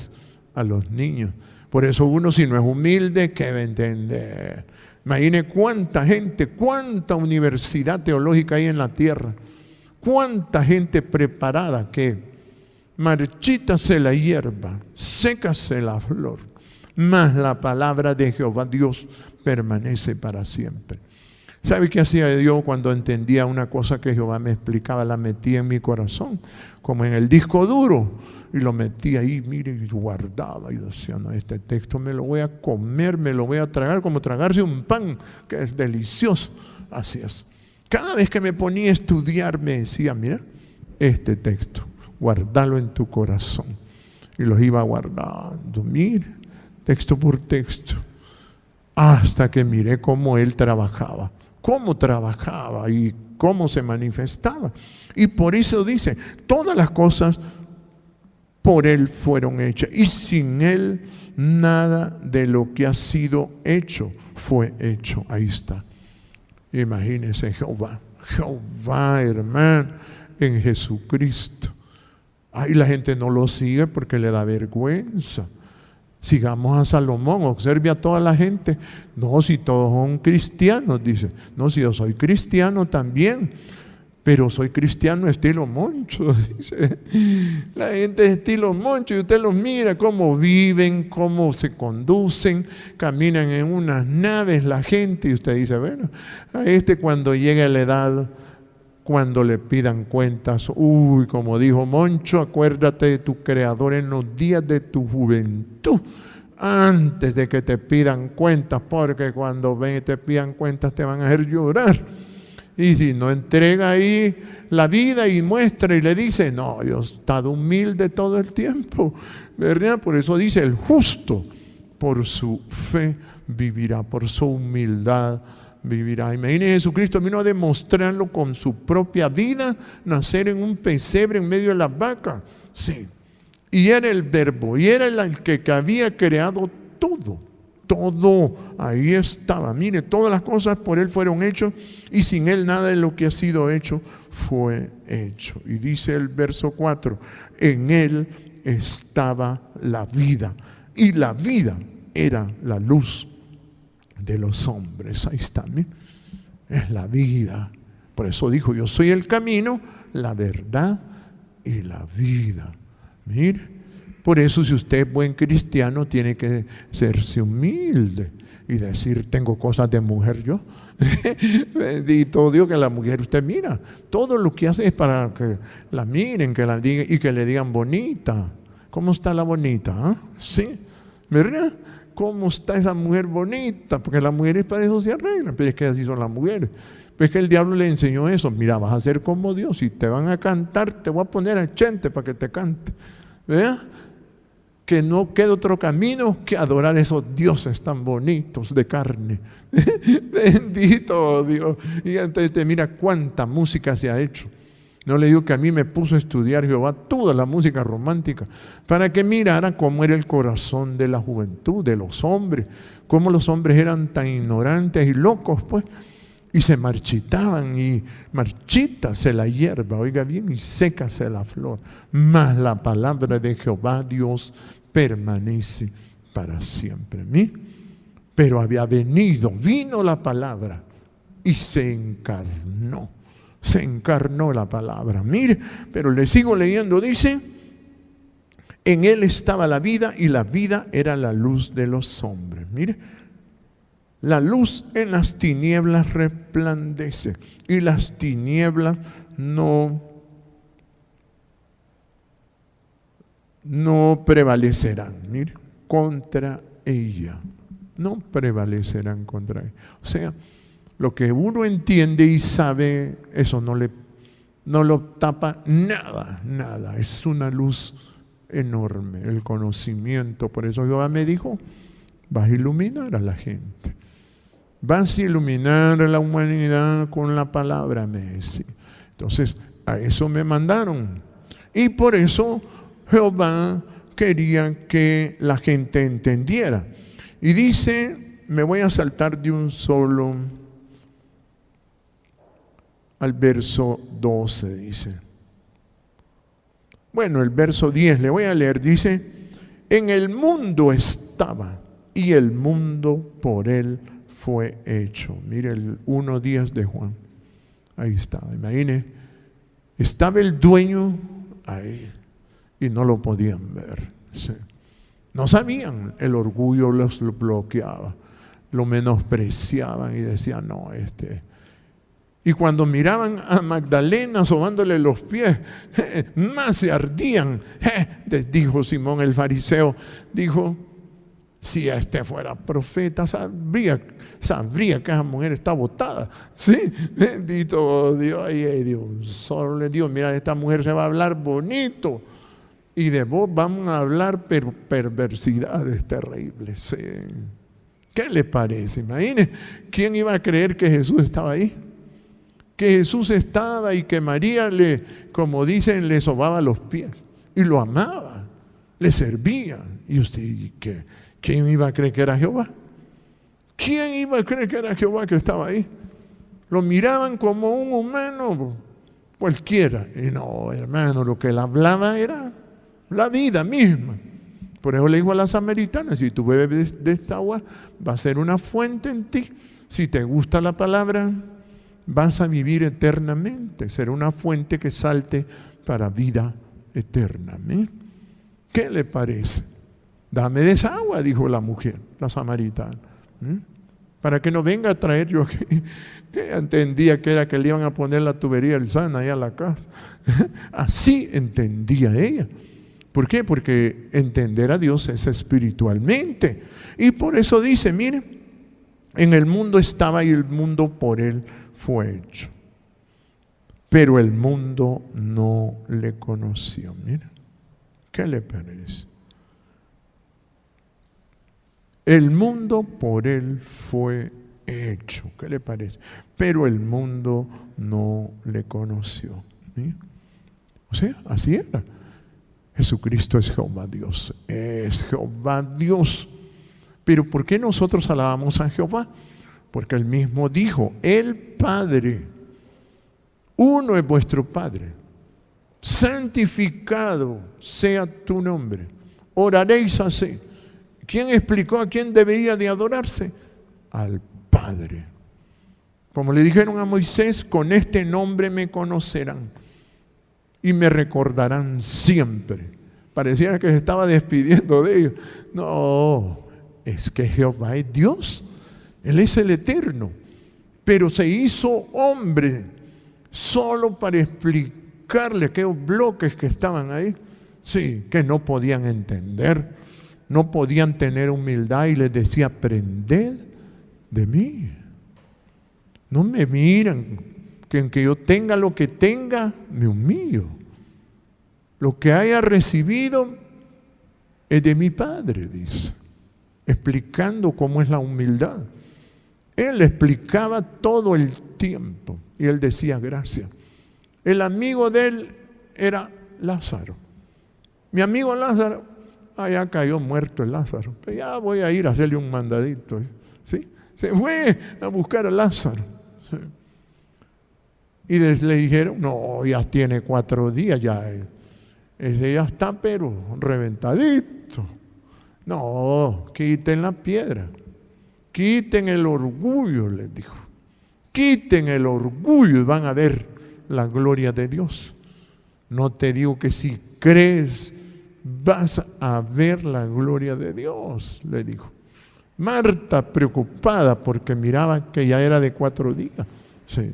a los niños. Por eso uno, si no es humilde, ¿qué va a entender? Imagine cuánta gente, cuánta universidad teológica hay en la tierra, cuánta gente preparada que marchítase la hierba, sécase la flor, mas la palabra de Jehová Dios permanece para siempre. ¿Sabe qué hacía yo cuando entendía una cosa que Jehová me explicaba? La metía en mi corazón, como en el disco duro, y lo metía ahí, mire, y guardaba, y decía: no, este texto me lo voy a comer, me lo voy a tragar, como tragarse un pan, que es delicioso. Así es. Cada vez que me ponía a estudiar, me decía: mira, este texto, guardalo en tu corazón. Y los iba guardando, mire, texto por texto, hasta que miré cómo él trabajaba y cómo se manifestaba. Y por eso dice: todas las cosas por Él fueron hechas, y sin Él nada de lo que ha sido hecho fue hecho. Ahí está. Imagínense Jehová, hermano, en Jesucristo. Ahí la gente no lo sigue porque le da vergüenza. Sigamos a Salomón, observe a toda la gente. No, si todos son cristianos, dice. No, si yo soy cristiano también, pero soy cristiano estilo Moncho, dice. La gente es estilo Moncho y usted los mira cómo viven, cómo se conducen, caminan en unas naves la gente, y usted dice: bueno, a este cuando llegue la edad, cuando le pidan cuentas, uy, como dijo Moncho, acuérdate de tu Creador en los días de tu juventud, antes de que te pidan cuentas, porque cuando ven y te pidan cuentas te van a hacer llorar. Y si no entrega ahí la vida y muestra y le dice: no, yo he estado humilde todo el tiempo, ¿verdad? Por eso dice: el justo por su fe vivirá, por su humildad vivirá. Imagínense, Jesucristo vino a demostrarlo con su propia vida, nacer en un pesebre en medio de las vacas. Sí. Y era el Verbo, y era el que había creado todo. Todo ahí estaba. Mire, todas las cosas por Él fueron hechas, y sin Él nada de lo que ha sido hecho fue hecho. Y dice el verso 4: en Él estaba la vida, y la vida era la luz de los hombres. Ahí está, ¿sí? Es la vida. Por eso dijo: yo soy el camino, la verdad y la vida. Mire, por eso, si usted es buen cristiano, tiene que serse humilde y decir: tengo cosas de mujer yo. Bendito Dios, que la mujer, usted mira, todo lo que hace es para que la miren, que la digan y que le digan bonita. ¿Cómo está la bonita? ¿Ah? Sí, ¿verdad? ¿Cómo está esa mujer bonita? Porque las mujeres para eso se arreglan, pero es que así son las mujeres. Pues que el diablo le enseñó eso: mira, vas a ser como Dios, si te van a cantar, te voy a poner a gente para que te cante. ¿Verdad? Que no quede otro camino que adorar esos dioses tan bonitos de carne. Bendito Dios. Y entonces mira cuánta música se ha hecho. No le digo que a mí me puso a estudiar Jehová toda la música romántica, para que mirara cómo era el corazón de la juventud, de los hombres, cómo los hombres eran tan ignorantes y locos, pues, y se marchitaban, y marchítase la hierba, oiga bien, y sécase la flor, mas la palabra de Jehová Dios permanece para siempre. ¿Sí? Pero vino la palabra y se encarnó. Se encarnó la palabra. Mire, pero le sigo leyendo, dice: en Él estaba la vida, y la vida era la luz de los hombres. Mire, la luz en las tinieblas resplandece, y las tinieblas no prevalecerán. Mire, contra ella. No prevalecerán contra ella. O sea, Lo que uno entiende y sabe, eso no lo tapa nada, nada. Es una luz enorme, el conocimiento. Por eso Jehová me dijo, vas a iluminar a la gente. Vas a iluminar a la humanidad con la palabra, me decía. Entonces, a eso me mandaron. Y por eso Jehová quería que la gente entendiera. Y dice, me voy a saltar de un solo al verso 12, dice. Bueno, el verso 10, le voy a leer, dice, en el mundo estaba y el mundo por él fue hecho. Mire el 1:10 de Juan. Ahí está, imagine. Estaba el dueño ahí y no lo podían ver. Sí. No sabían, el orgullo los bloqueaba, lo menospreciaban y decían, no, Y cuando miraban a Magdalena sobándole los pies, más se ardían. Dijo Simón el fariseo, dijo, si fuera profeta, sabría que esa mujer está botada. Sí, bendito Dios. Y Dios solo le dijo, mira, esta mujer se va a hablar bonito. Y de vos vamos a hablar perversidades terribles. Sí. ¿Qué le parece? Imagine, ¿quién iba a creer que Jesús estaba ahí? Que Jesús estaba y que María como dicen, le sobaba los pies. Y lo amaba, le servía. Y usted, ¿quién iba a creer que era Jehová? ¿Quién iba a creer que era Jehová que estaba ahí? Lo miraban como un humano cualquiera. Y no, hermano, lo que él hablaba era la vida misma. Por eso le dijo a la samaritana, si tú bebes de esta agua, va a ser una fuente en ti. Si te gusta la palabra, vas a vivir eternamente. Será una fuente que salte para vida eterna. ¿Qué le parece? Dame de esa agua, dijo la mujer, la samaritana. Para que no venga a traer yo aquí. Entendía que era que le iban a poner la tubería del Sana allá a la casa. Así entendía ella. ¿Por qué? Porque entender a Dios es espiritualmente. Y por eso dice, mire, en el mundo estaba y el mundo por él fue hecho. Pero el mundo no le conoció. Mira, ¿qué le parece? El mundo por él fue hecho. ¿Qué le parece? Pero el mundo no le conoció. ¿Sí? O sea, así era. Jesucristo es Jehová Dios. Es Jehová Dios. Pero ¿por qué nosotros alabamos a Jehová? Porque él mismo dijo, el Padre, uno es vuestro Padre. Santificado sea tu nombre. Oraréis así. ¿Quién explicó a quién debería de adorarse? Al Padre. Como le dijeron a Moisés, con este nombre me conocerán y me recordarán siempre. Pareciera que se estaba despidiendo de ellos. No, es que Jehová es Dios. Él es el eterno. Pero se hizo hombre solo para explicarle aquellos bloques que estaban ahí. Sí, que no podían entender. No podían tener humildad y les decía, aprended de mí. No me miran, que aunque yo tenga lo que tenga, me humillo. Lo que haya recibido es de mi Padre, dice, explicando cómo es la humildad. Él explicaba todo el tiempo y él decía gracias. El amigo de él era Lázaro. Mi amigo Lázaro, ya cayó muerto el Lázaro, pero ya voy a ir a hacerle un mandadito. ¿Sí? Se fue a buscar a Lázaro. ¿Sí? Y le dijeron, no, ya tiene 4 días, ese ya está pero reventadito. No, quiten la piedra, quiten el orgullo, les dijo. Quiten el orgullo y van a ver la gloria de Dios. No te digo que si crees vas a ver la gloria de Dios, le dijo. Marta preocupada porque miraba que ya era de 4 días. Sí.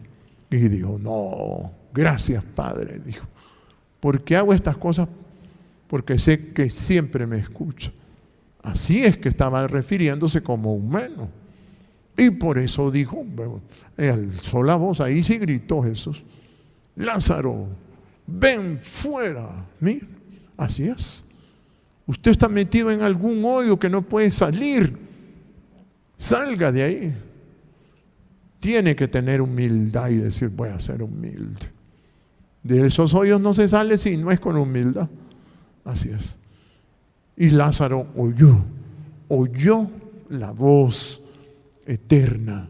Y dijo, no, gracias Padre, dijo. ¿Por qué hago estas cosas? Porque sé que siempre me escucha. Así es que estaba refiriéndose como humano. Y por eso dijo, bueno, alzó la voz, ahí sí gritó Jesús: Lázaro, ven fuera. Mira, así es. Usted está metido en algún hoyo que no puede salir. Salga de ahí. Tiene que tener humildad y decir: voy a ser humilde. De esos hoyos no se sale si no es con humildad. Así es. Y Lázaro oyó la voz eterna.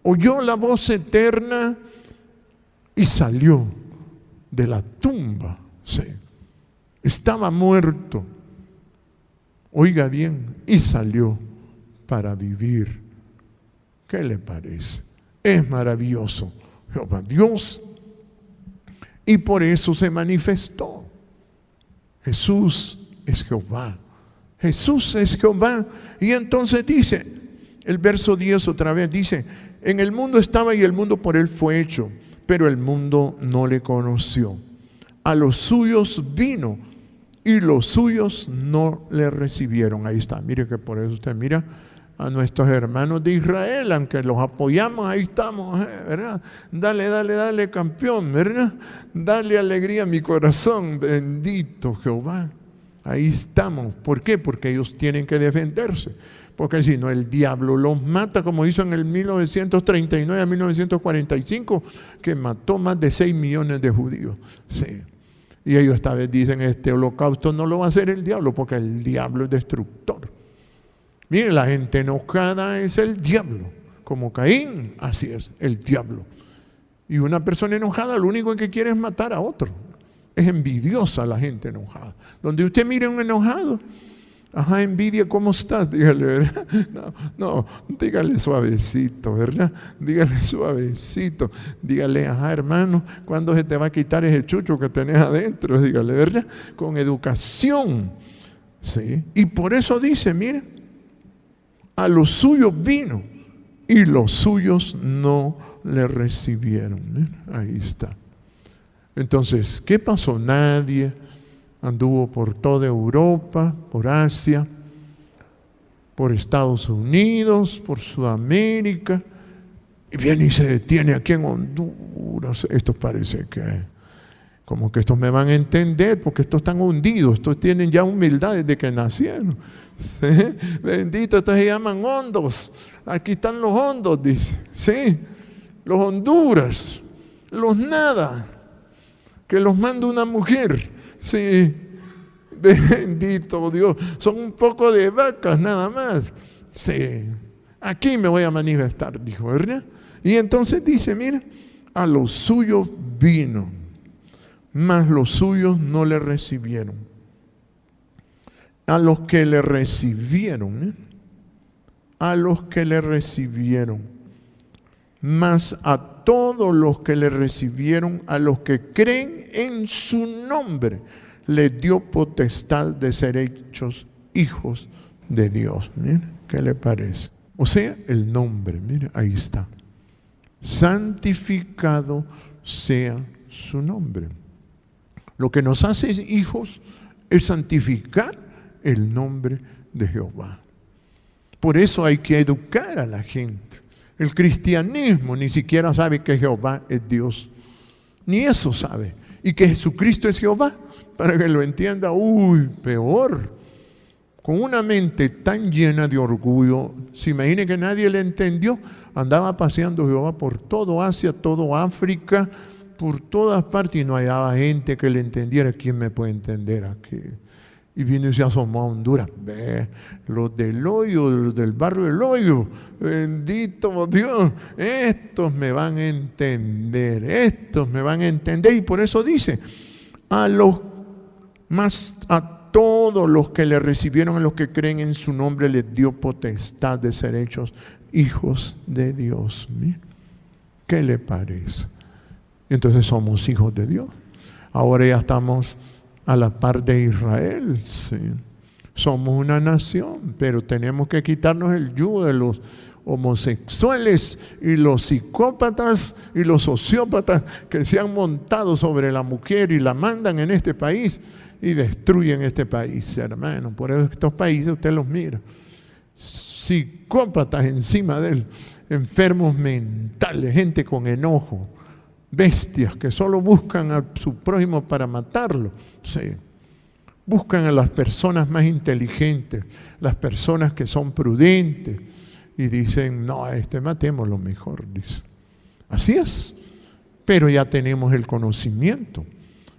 Oyó la voz eterna y salió de la tumba. Sí. Estaba muerto. Oiga bien, y salió para vivir. ¿Qué le parece? Es maravilloso Jehová Dios. Y por eso se manifestó. Jesús es Jehová. Jesús es Jehová. Y entonces dice, el verso 10 otra vez dice: en el mundo estaba y el mundo por él fue hecho, pero el mundo no le conoció. A los suyos vino y los suyos no le recibieron. Ahí está, mire que por eso usted mira a nuestros hermanos de Israel, aunque los apoyamos, ahí estamos, ¿verdad? Dale, campeón, ¿verdad? Dale alegría a mi corazón, bendito Jehová. Ahí estamos. ¿Por qué? Porque ellos tienen que defenderse. Porque si no, el diablo los mata, como hizo en el 1939 a 1945, que mató más de 6 millones de judíos. Sí. Y ellos esta vez dicen: este holocausto no lo va a hacer el diablo, porque el diablo es destructor. Mire, la gente enojada es el diablo. Como Caín, así es, el diablo. Y una persona enojada lo único que quiere es matar a otro. Es envidiosa la gente enojada. Donde usted mire a un enojado: ajá, envidia, ¿cómo estás? Dígale, ¿verdad? No, dígale suavecito, ¿verdad? Dígale suavecito. Dígale: ajá, hermano, ¿cuándo se te va a quitar ese chucho que tenés adentro? Dígale, ¿verdad? Con educación. Sí. Y por eso dice, mire, a los suyos vino y los suyos no le recibieron. Mira, ahí está. Entonces, ¿qué pasó? Nadie anduvo por toda Europa, por Asia, por Estados Unidos, por Sudamérica, y viene y se detiene aquí en Honduras. Esto parece que, como que estos me van a entender, porque estos están hundidos, estos tienen ya humildad desde que nacieron. ¿Sí? Bendito, estos se llaman hondos. Aquí están los hondos, dice. Sí, los Honduras, los nada, que los manda una mujer. Sí, bendito Dios, son un poco de vacas nada más. Sí, aquí me voy a manifestar, dijo, ¿verdad? Y entonces dice, mira, a los suyos vino, mas los suyos no le recibieron. A los que le recibieron, a los que le recibieron, mas a todos los que le recibieron, a los que creen en su nombre, les dio potestad de ser hechos hijos de Dios. Mira, ¿qué le parece? O sea, el nombre, mira, ahí está. Santificado sea su nombre. Lo que nos hace hijos es santificar el nombre de Jehová. Por eso hay que educar a la gente. El cristianismo ni siquiera sabe que Jehová es Dios. Ni eso sabe. Y que Jesucristo es Jehová. Para que lo entienda, peor. Con una mente tan llena de orgullo, se imagine que nadie le entendió. Andaba paseando Jehová por todo Asia, todo África, por todas partes, y no hallaba gente que le entendiera. ¿Quién me puede entender aquí? Y vino y se asomó a Honduras. Ve, los del hoyo, los del barrio del hoyo, bendito Dios, estos me van a entender, estos me van a entender. Y por eso dice, a todos los que le recibieron, a los que creen en su nombre, les dio potestad de ser hechos hijos de Dios. Mira, ¿qué le parece? Entonces somos hijos de Dios. Ahora ya estamos a la par de Israel, sí. Somos una nación, pero tenemos que quitarnos el yugo de los homosexuales y los psicópatas y los sociópatas que se han montado sobre la mujer y la mandan en este país y destruyen este país, hermano. Por eso estos países usted los mira, psicópatas encima de él, enfermos mentales, gente con enojo, bestias que solo buscan a su prójimo para matarlo. Sí. Buscan a las personas más inteligentes, las personas que son prudentes, y dicen, no, a este matémoslo mejor, dice. Así es, pero ya tenemos el conocimiento.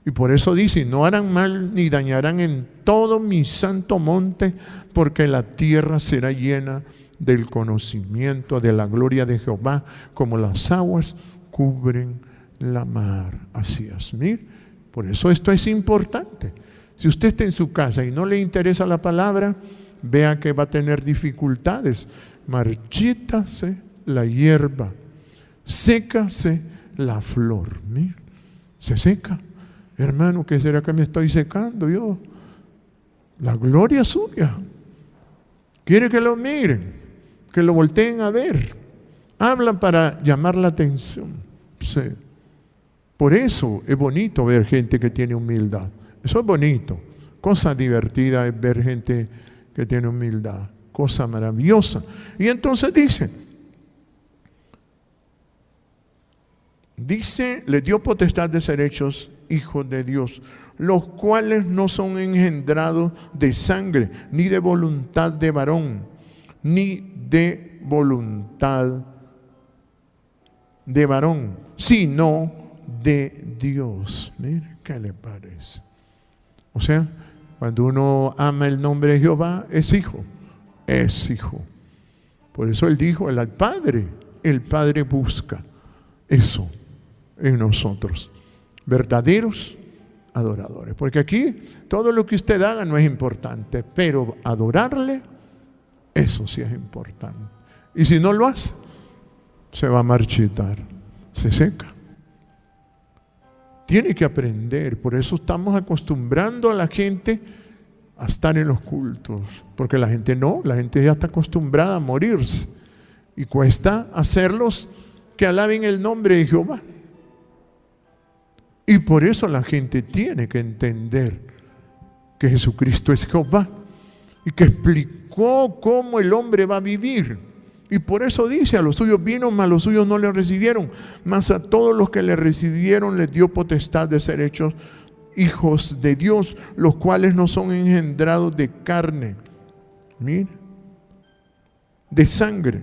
Y por eso dice, no harán mal ni dañarán en todo mi santo monte, porque la tierra será llena del conocimiento de la gloria de Jehová, como las aguas cubren la mar. Así es, mire, por eso esto es importante. Si usted está en su casa y no le interesa la palabra, vea que va a tener dificultades. Marchítase la hierba, sécase la flor. Mire, se seca. Hermano, ¿qué será que me estoy secando yo? La gloria suya. Quiere que lo miren, que lo volteen a ver. Hablan para llamar la atención. Sí. Por eso es bonito ver gente que tiene humildad. Eso es bonito. Cosa divertida es ver gente que tiene humildad. Cosa maravillosa. Y entonces dice, le dio potestad de ser hechos hijos de Dios, los cuales no son engendrados de sangre, ni de voluntad de varón, ni de voluntad de varón, sino de Dios. Mire, ¿qué le parece? O sea, cuando uno ama el nombre de Jehová, es hijo. Es hijo. Por eso él dijo, el Padre busca eso en nosotros, verdaderos adoradores. Porque aquí todo lo que usted haga no es importante, pero adorarle, eso sí es importante. Y si no lo hace, se va a marchitar, se seca. Tiene que aprender, por eso estamos acostumbrando a la gente a estar en los cultos, porque la gente ya está acostumbrada a morirse y cuesta hacerlos que alaben el nombre de Jehová. Y por eso la gente tiene que entender que Jesucristo es Jehová y que explicó cómo el hombre va a vivir. Y por eso dice, a los suyos vino, mas los suyos no le recibieron, mas a todos los que le recibieron les dio potestad de ser hechos hijos de Dios, los cuales no son engendrados de carne, mira, de sangre,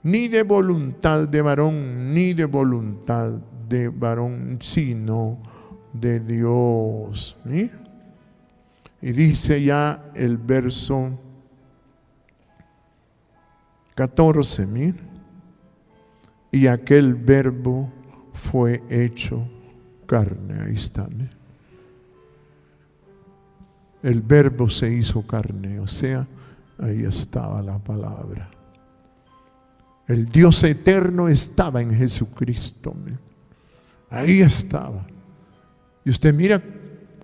ni de voluntad de varón, ni de voluntad de varón, sino de Dios. Mira. Y dice ya el verso 14, mira, y aquel verbo fue hecho carne. Ahí está, mira. El verbo se hizo carne, o sea, ahí estaba la palabra. El Dios eterno estaba en Jesucristo, mira. Ahí estaba. Y usted mira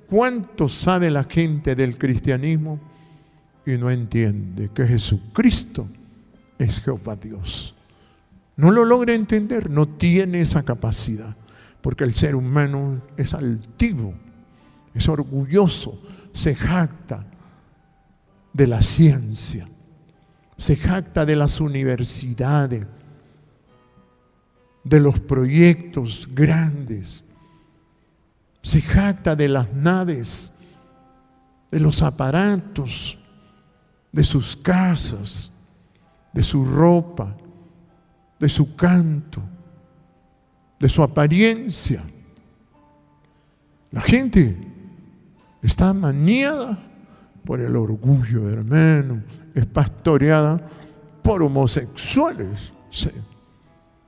cuánto sabe la gente del cristianismo y no entiende que Jesucristo es Jehová Dios. No lo logra entender, no tiene esa capacidad, porque el ser humano es altivo, es orgulloso, se jacta de la ciencia, se jacta de las universidades, de los proyectos grandes, se jacta de las naves, de los aparatos, de sus casas, de su ropa, de su canto, de su apariencia. La gente está maniada por el orgullo, hermano, es pastoreada por homosexuales. Sí.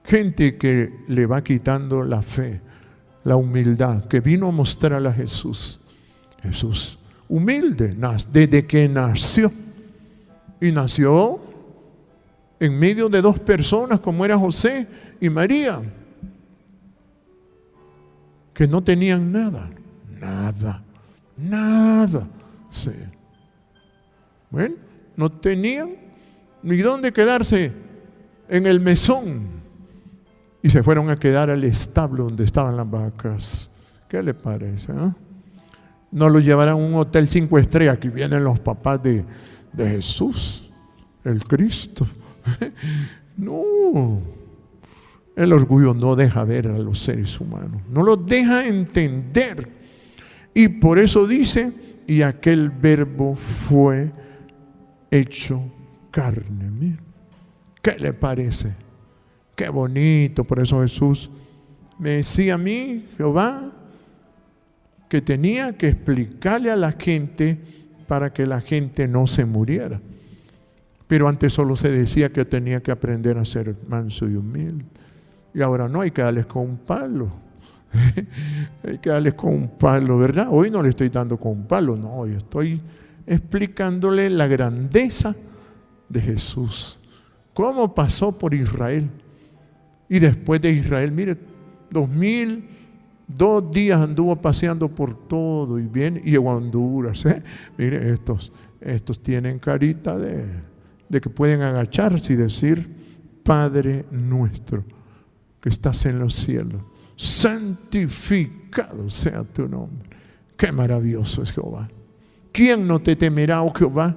Gente que le va quitando la fe, la humildad, que vino a mostrar a Jesús. Jesús humilde, desde que nació. Y nació en medio de dos personas como era José y María, que no tenían nada. Sí. Bueno, no tenían ni dónde quedarse en el mesón. Y se fueron a quedar al establo donde estaban las vacas. ¿Qué le parece? No lo llevarán a un hotel 5 estrellas. Aquí vienen los papás de Jesús. el Cristo. No, el orgullo no deja ver a los seres humanos, no los deja entender. Y por eso dice, y aquel verbo fue hecho carne. Mira, ¿qué le parece? Qué bonito. Por eso Jesús me decía a mí, Jehová, que tenía que explicarle a la gente para que la gente no se muriera. Pero antes solo se decía que tenía que aprender a ser manso y humilde. Y ahora no, hay que darles con un palo. Hay que darles con un palo, ¿verdad? Hoy no le estoy dando con un palo, no, hoy estoy explicándole la grandeza de Jesús. Cómo pasó por Israel. Y después de Israel, mire, 2 días anduvo paseando por todo y bien, y llegó a Honduras. Mire, estos tienen carita de que pueden agacharse y decir, Padre nuestro que estás en los cielos, santificado sea tu nombre. Qué maravilloso es Jehová. ¿Quién no te temerá, oh Jehová?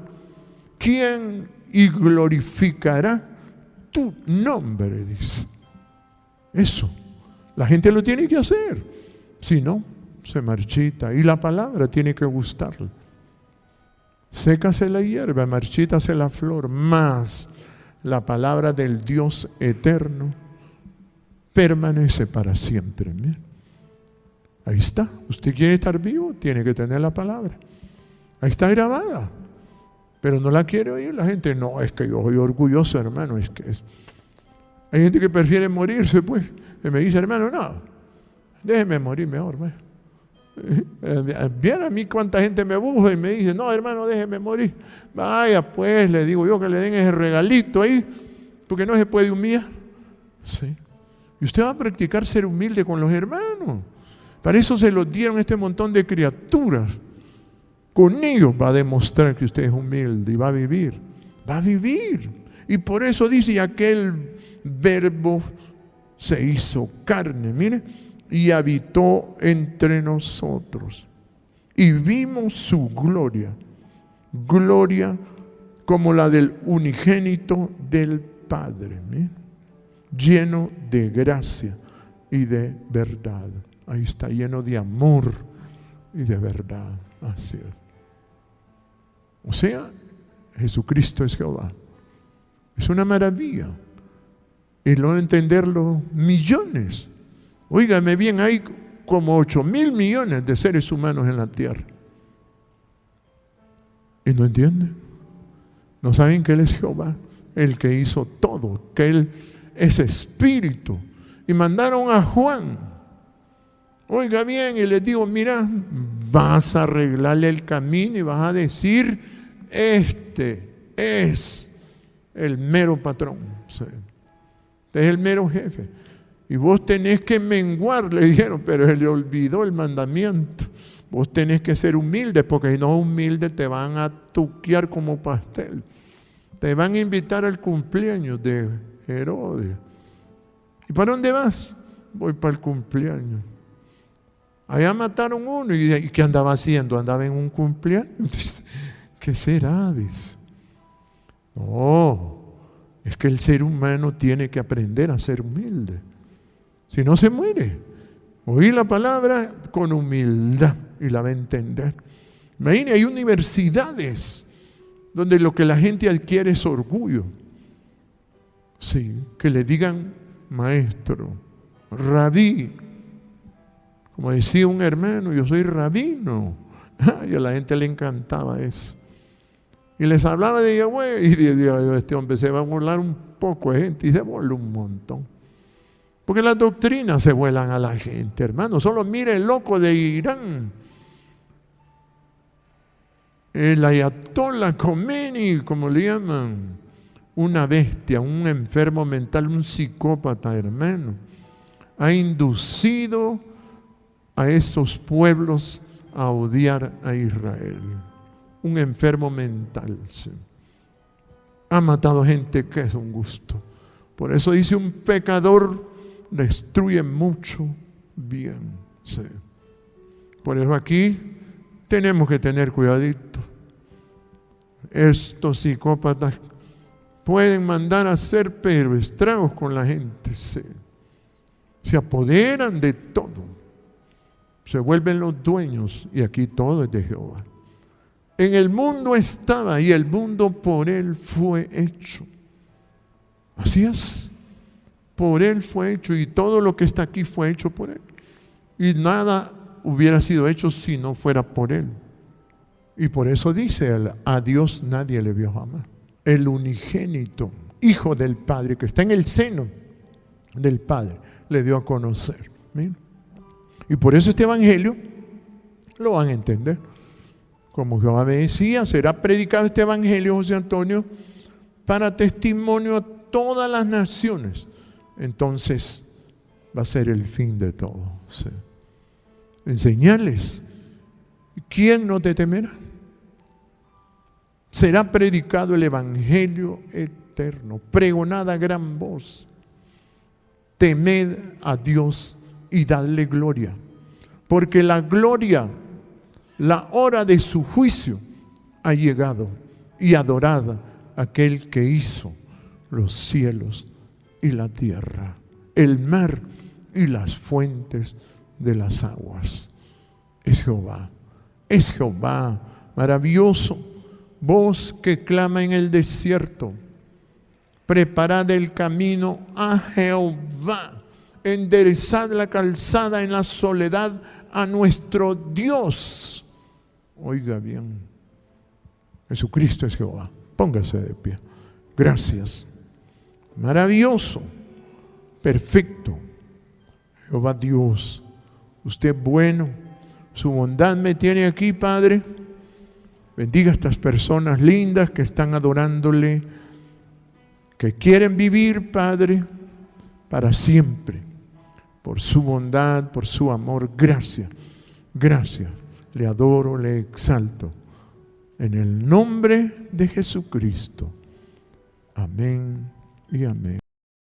¿Quién y glorificará tu nombre? Dice. Eso, la gente lo tiene que hacer. Si no, se marchita. Y la palabra tiene que gustarle. Sécase la hierba, marchítase la flor, mas la palabra del Dios eterno permanece para siempre. Mira. Ahí está. Usted quiere estar vivo, tiene que tener la palabra. Ahí está grabada. Pero no la quiere oír la gente. No, es que yo soy orgulloso, hermano. Hay gente que prefiere morirse, pues. Y me dice, hermano, no, déjeme morir mejor. Viera a mí cuánta gente me busca y me dice, no, hermano, déjeme morir. Vaya, pues, le digo yo que le den ese regalito ahí, porque no se puede humillar. Sí. Y usted va a practicar ser humilde con los hermanos. Para eso se los dieron este montón de criaturas. Con ellos va a demostrar que usted es humilde y va a vivir. Va a vivir. Y por eso dice, aquel verbo se hizo carne, mire, y habitó entre nosotros. Y vimos su gloria. Gloria como la del unigénito del Padre, mire, lleno de gracia y de verdad. Ahí está, lleno de amor y de verdad. Así es. O sea, Jesucristo es Jehová. Es una maravilla. Y no entenderlo, millones. Óigame bien, hay como 8,000 millones de seres humanos en la tierra. ¿Y no entienden? ¿No saben que Él es Jehová? El que hizo todo, que Él es espíritu. Y mandaron a Juan. Oiga bien, y les digo, mira, vas a arreglarle el camino y vas a decir, este es el mero patrón. Sí. Este es el mero jefe. Y vos tenés que menguar, le dijeron, pero él le olvidó el mandamiento. Vos tenés que ser humilde, porque si no humilde te van a tuquear como pastel. Te van a invitar al cumpleaños de Herodes. ¿Y para dónde vas? Voy para el cumpleaños. Allá mataron uno. ¿Y qué andaba haciendo? Andaba en un cumpleaños. ¿Qué será? Dice. No, es que el ser humano tiene que aprender a ser humilde. Si no, se muere. Oír la palabra con humildad y la va a entender. Imagínate, hay universidades donde lo que la gente adquiere es orgullo. Sí, que le digan maestro, rabí. Como decía un hermano, yo soy rabino. Y a la gente le encantaba eso. Y les hablaba de Yahweh. Y este hombre se va a burlar un poco de gente. Y se burla un montón. Porque las doctrinas se vuelan a la gente, hermano. Solo mire el loco de Irán. El Ayatollah Khomeini, como le llaman. Una bestia, un enfermo mental, un psicópata, hermano. Ha inducido a esos pueblos a odiar a Israel. Un enfermo mental. Sí. Ha matado gente que es un gusto. Por eso dice, un pecador destruye mucho bien. Sí. Por eso aquí tenemos que tener cuidadito. Estos psicópatas pueden mandar a hacer pero estragos con la gente. Se apoderan de todo. Se vuelven los dueños y aquí todo es de Jehová. En el mundo estaba y el mundo por Él fue hecho. Así es. Por Él fue hecho y todo lo que está aquí fue hecho por Él. Y nada hubiera sido hecho si no fuera por Él. Y por eso dice Él, a Dios nadie le vio jamás. El unigénito, Hijo del Padre, que está en el seno del Padre, le dio a conocer. ¿Miren? Y por eso este evangelio lo van a entender. Como Jehová me decía, será predicado este evangelio, José Antonio, para testimonio a todas las naciones. Entonces va a ser el fin de todo. ¿Sí? Enseñarles. ¿Quién no te temerá? Será predicado el evangelio eterno, pregonada a gran voz. Temed a Dios y dadle gloria, porque la gloria, la hora de su juicio ha llegado, y adorad aquel que hizo los cielos y la tierra, el mar y las fuentes de las aguas. Es Jehová maravilloso. Voz que clama en el desierto, preparad el camino a Jehová, enderezad la calzada en la soledad a nuestro Dios. Oiga bien, Jesucristo es Jehová. Póngase de pie. Gracias. Maravilloso, perfecto. Jehová Dios, usted es bueno. Su bondad me tiene aquí, Padre. Bendiga a estas personas lindas que están adorándole, que quieren vivir, Padre, para siempre. Por su bondad, por su amor. Gracias, gracias. Le adoro, le exalto. En el nombre de Jesucristo. Amén y amén.